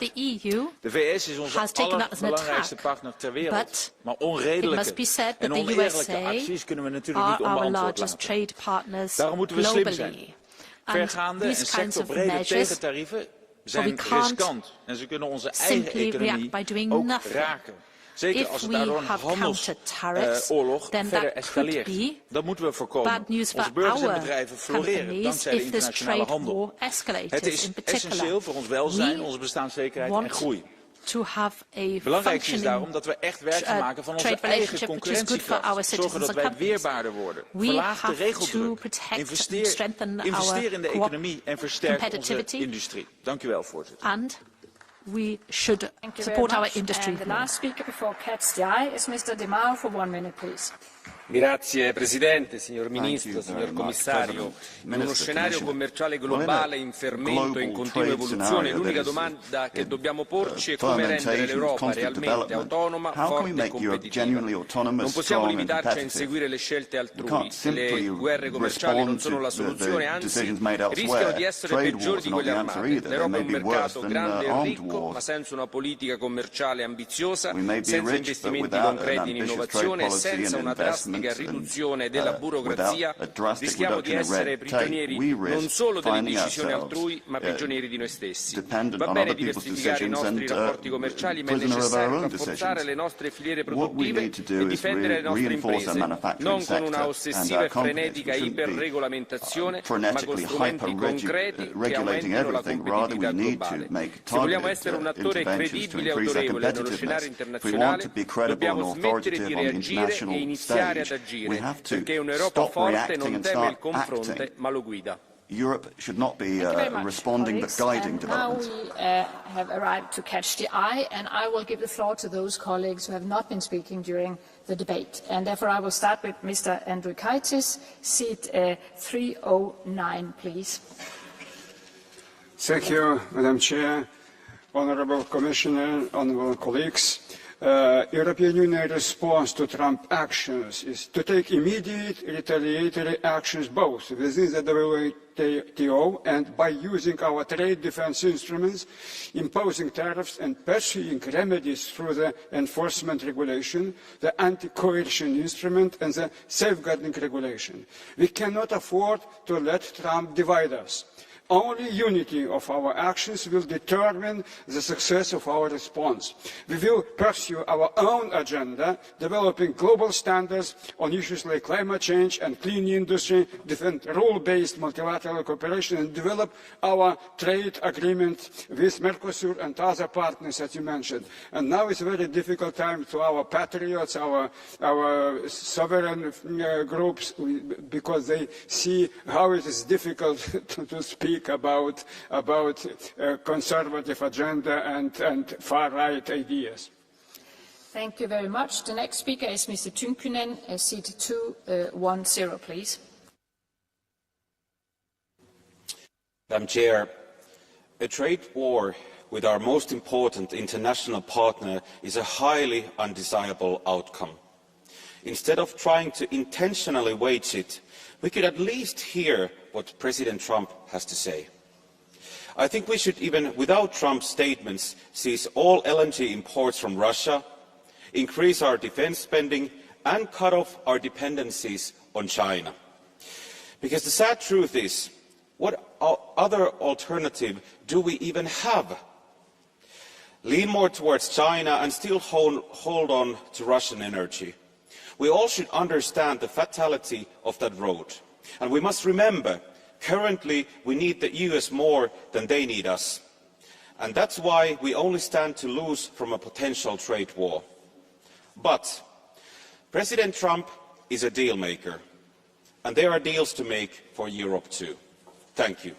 [SPEAKER 4] De VS is onze allerbelangrijkste partner ter wereld. Maar onredelijke en oneerlijke acties kunnen we natuurlijk niet onbeantwoord laten. Daarom moeten we slim zijn. Vergaande en sectorbrede tegentarieven zijn riskant en ze kunnen onze eigen economie ook raken. Zeker als het daardoor een handelsoorlog verder escaleert. Dat moeten we voorkomen. Onze burgers en bedrijven floreren dankzij de internationale handel. Het is essentieel voor ons welzijn, onze bestaanszekerheid en groei. Het belangrijkste is daarom dat we echt werk gaan maken van onze eigen concurrentiekracht. Zorgen dat wij weerbaarder worden. Verlaag de regeldruk. Investeer in de economie en versterk onze industrie. Dank u wel, voorzitter.
[SPEAKER 24] We should support our industry.
[SPEAKER 2] And the last speaker before Catch the Eye is Mr. De Mao for 1 minute, please.
[SPEAKER 5] Grazie Presidente, signor Ministro, signor Commissario. In uno scenario commerciale globale in fermento e in continua evoluzione, l'unica domanda che dobbiamo porci è come rendere l'Europa realmente autonoma, forte e competitiva. Non possiamo limitarci a inseguire le scelte altrui. Le guerre commerciali non sono la soluzione, anzi rischiano di essere peggiori di quelle armate. L'Europa è un mercato grande e ricco, ma senza una politica commerciale ambiziosa, senza investimenti concreti in innovazione e senza una drastica riduzione della burocrazia, rischiamo di essere prigionieri non solo delle decisioni altrui, ma prigionieri di noi stessi. Va bene diversificare i nostri rapporti commerciali, ma è necessario rafforzare le nostre filiere produttive e difendere le nostre imprese, non con una ossessiva e frenetica iperregolamentazione, ma con strumenti concreti che aumentino la competitività globale. Se vogliamo essere un attore credibile e autorevole nello scenario internazionale, dobbiamo smettere di reagire e iniziare ad agire, perché un'Europa forte non teme il confronto, ma lo guida.
[SPEAKER 3] Europe should not be responding but guiding development.
[SPEAKER 2] Now we have arrived to catch the eye, and I will give the floor to those colleagues who have not been speaking during the debate. And therefore I will start with Mr. Andriukaitis, seat 309, please.
[SPEAKER 1] Thank you, Madam Chair, Honourable Commissioner, honourable colleagues. European Union response to Trump actions is to take immediate retaliatory actions both within the WTO and by using our trade defence instruments, imposing tariffs and pursuing remedies through the enforcement regulation, the anti-coercion instrument and the safeguarding regulation. We cannot afford to let Trump divide us. Only unity of our actions will determine the success of our response. We will pursue our own agenda, developing global standards on issues like climate change and clean industry, defend rule-based multilateral cooperation, and develop our trade agreement with Mercosur and other partners, as you mentioned. And now is a very difficult time to our patriots, our sovereign groups, because they see how it is difficult to speak about conservative agenda and far-right ideas.
[SPEAKER 2] Thank you very much. The next speaker is Mr. Tynkkynen, seat 210, please.
[SPEAKER 8] Madam Chair, a trade war with our most important international partner is a highly undesirable outcome. Instead of trying to intentionally wage it, we could at least hear what President Trump has to say. I think we should, even without Trump's statements, seize all LNG imports from Russia, increase our defence spending and cut off our dependencies on China. Because the sad truth is, what other alternative do we even have? Lean more towards China and still hold on to Russian energy. We all should understand the fatality of that road. And we must remember, currently we need the US more than they need us. And that's why we only stand to lose from a potential trade war. But President Trump is a deal maker, and there are deals to make for Europe too. Thank you.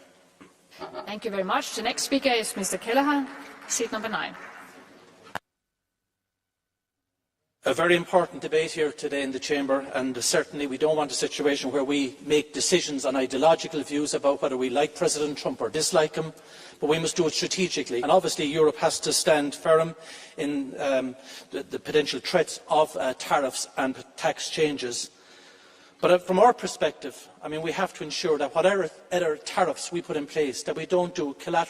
[SPEAKER 2] Thank you very much. The next speaker is Mr. Kelleher, seat number 9.
[SPEAKER 9] A very important debate here today in the Chamber, and certainly we don't want a situation where we make decisions on ideological views about whether we like President Trump or dislike him, but we must do it strategically. And obviously Europe has to stand firm in the potential threats of tariffs and tax changes. But from our perspective, I mean, we have to ensure that whatever other tariffs we put in place, that we don't do collateral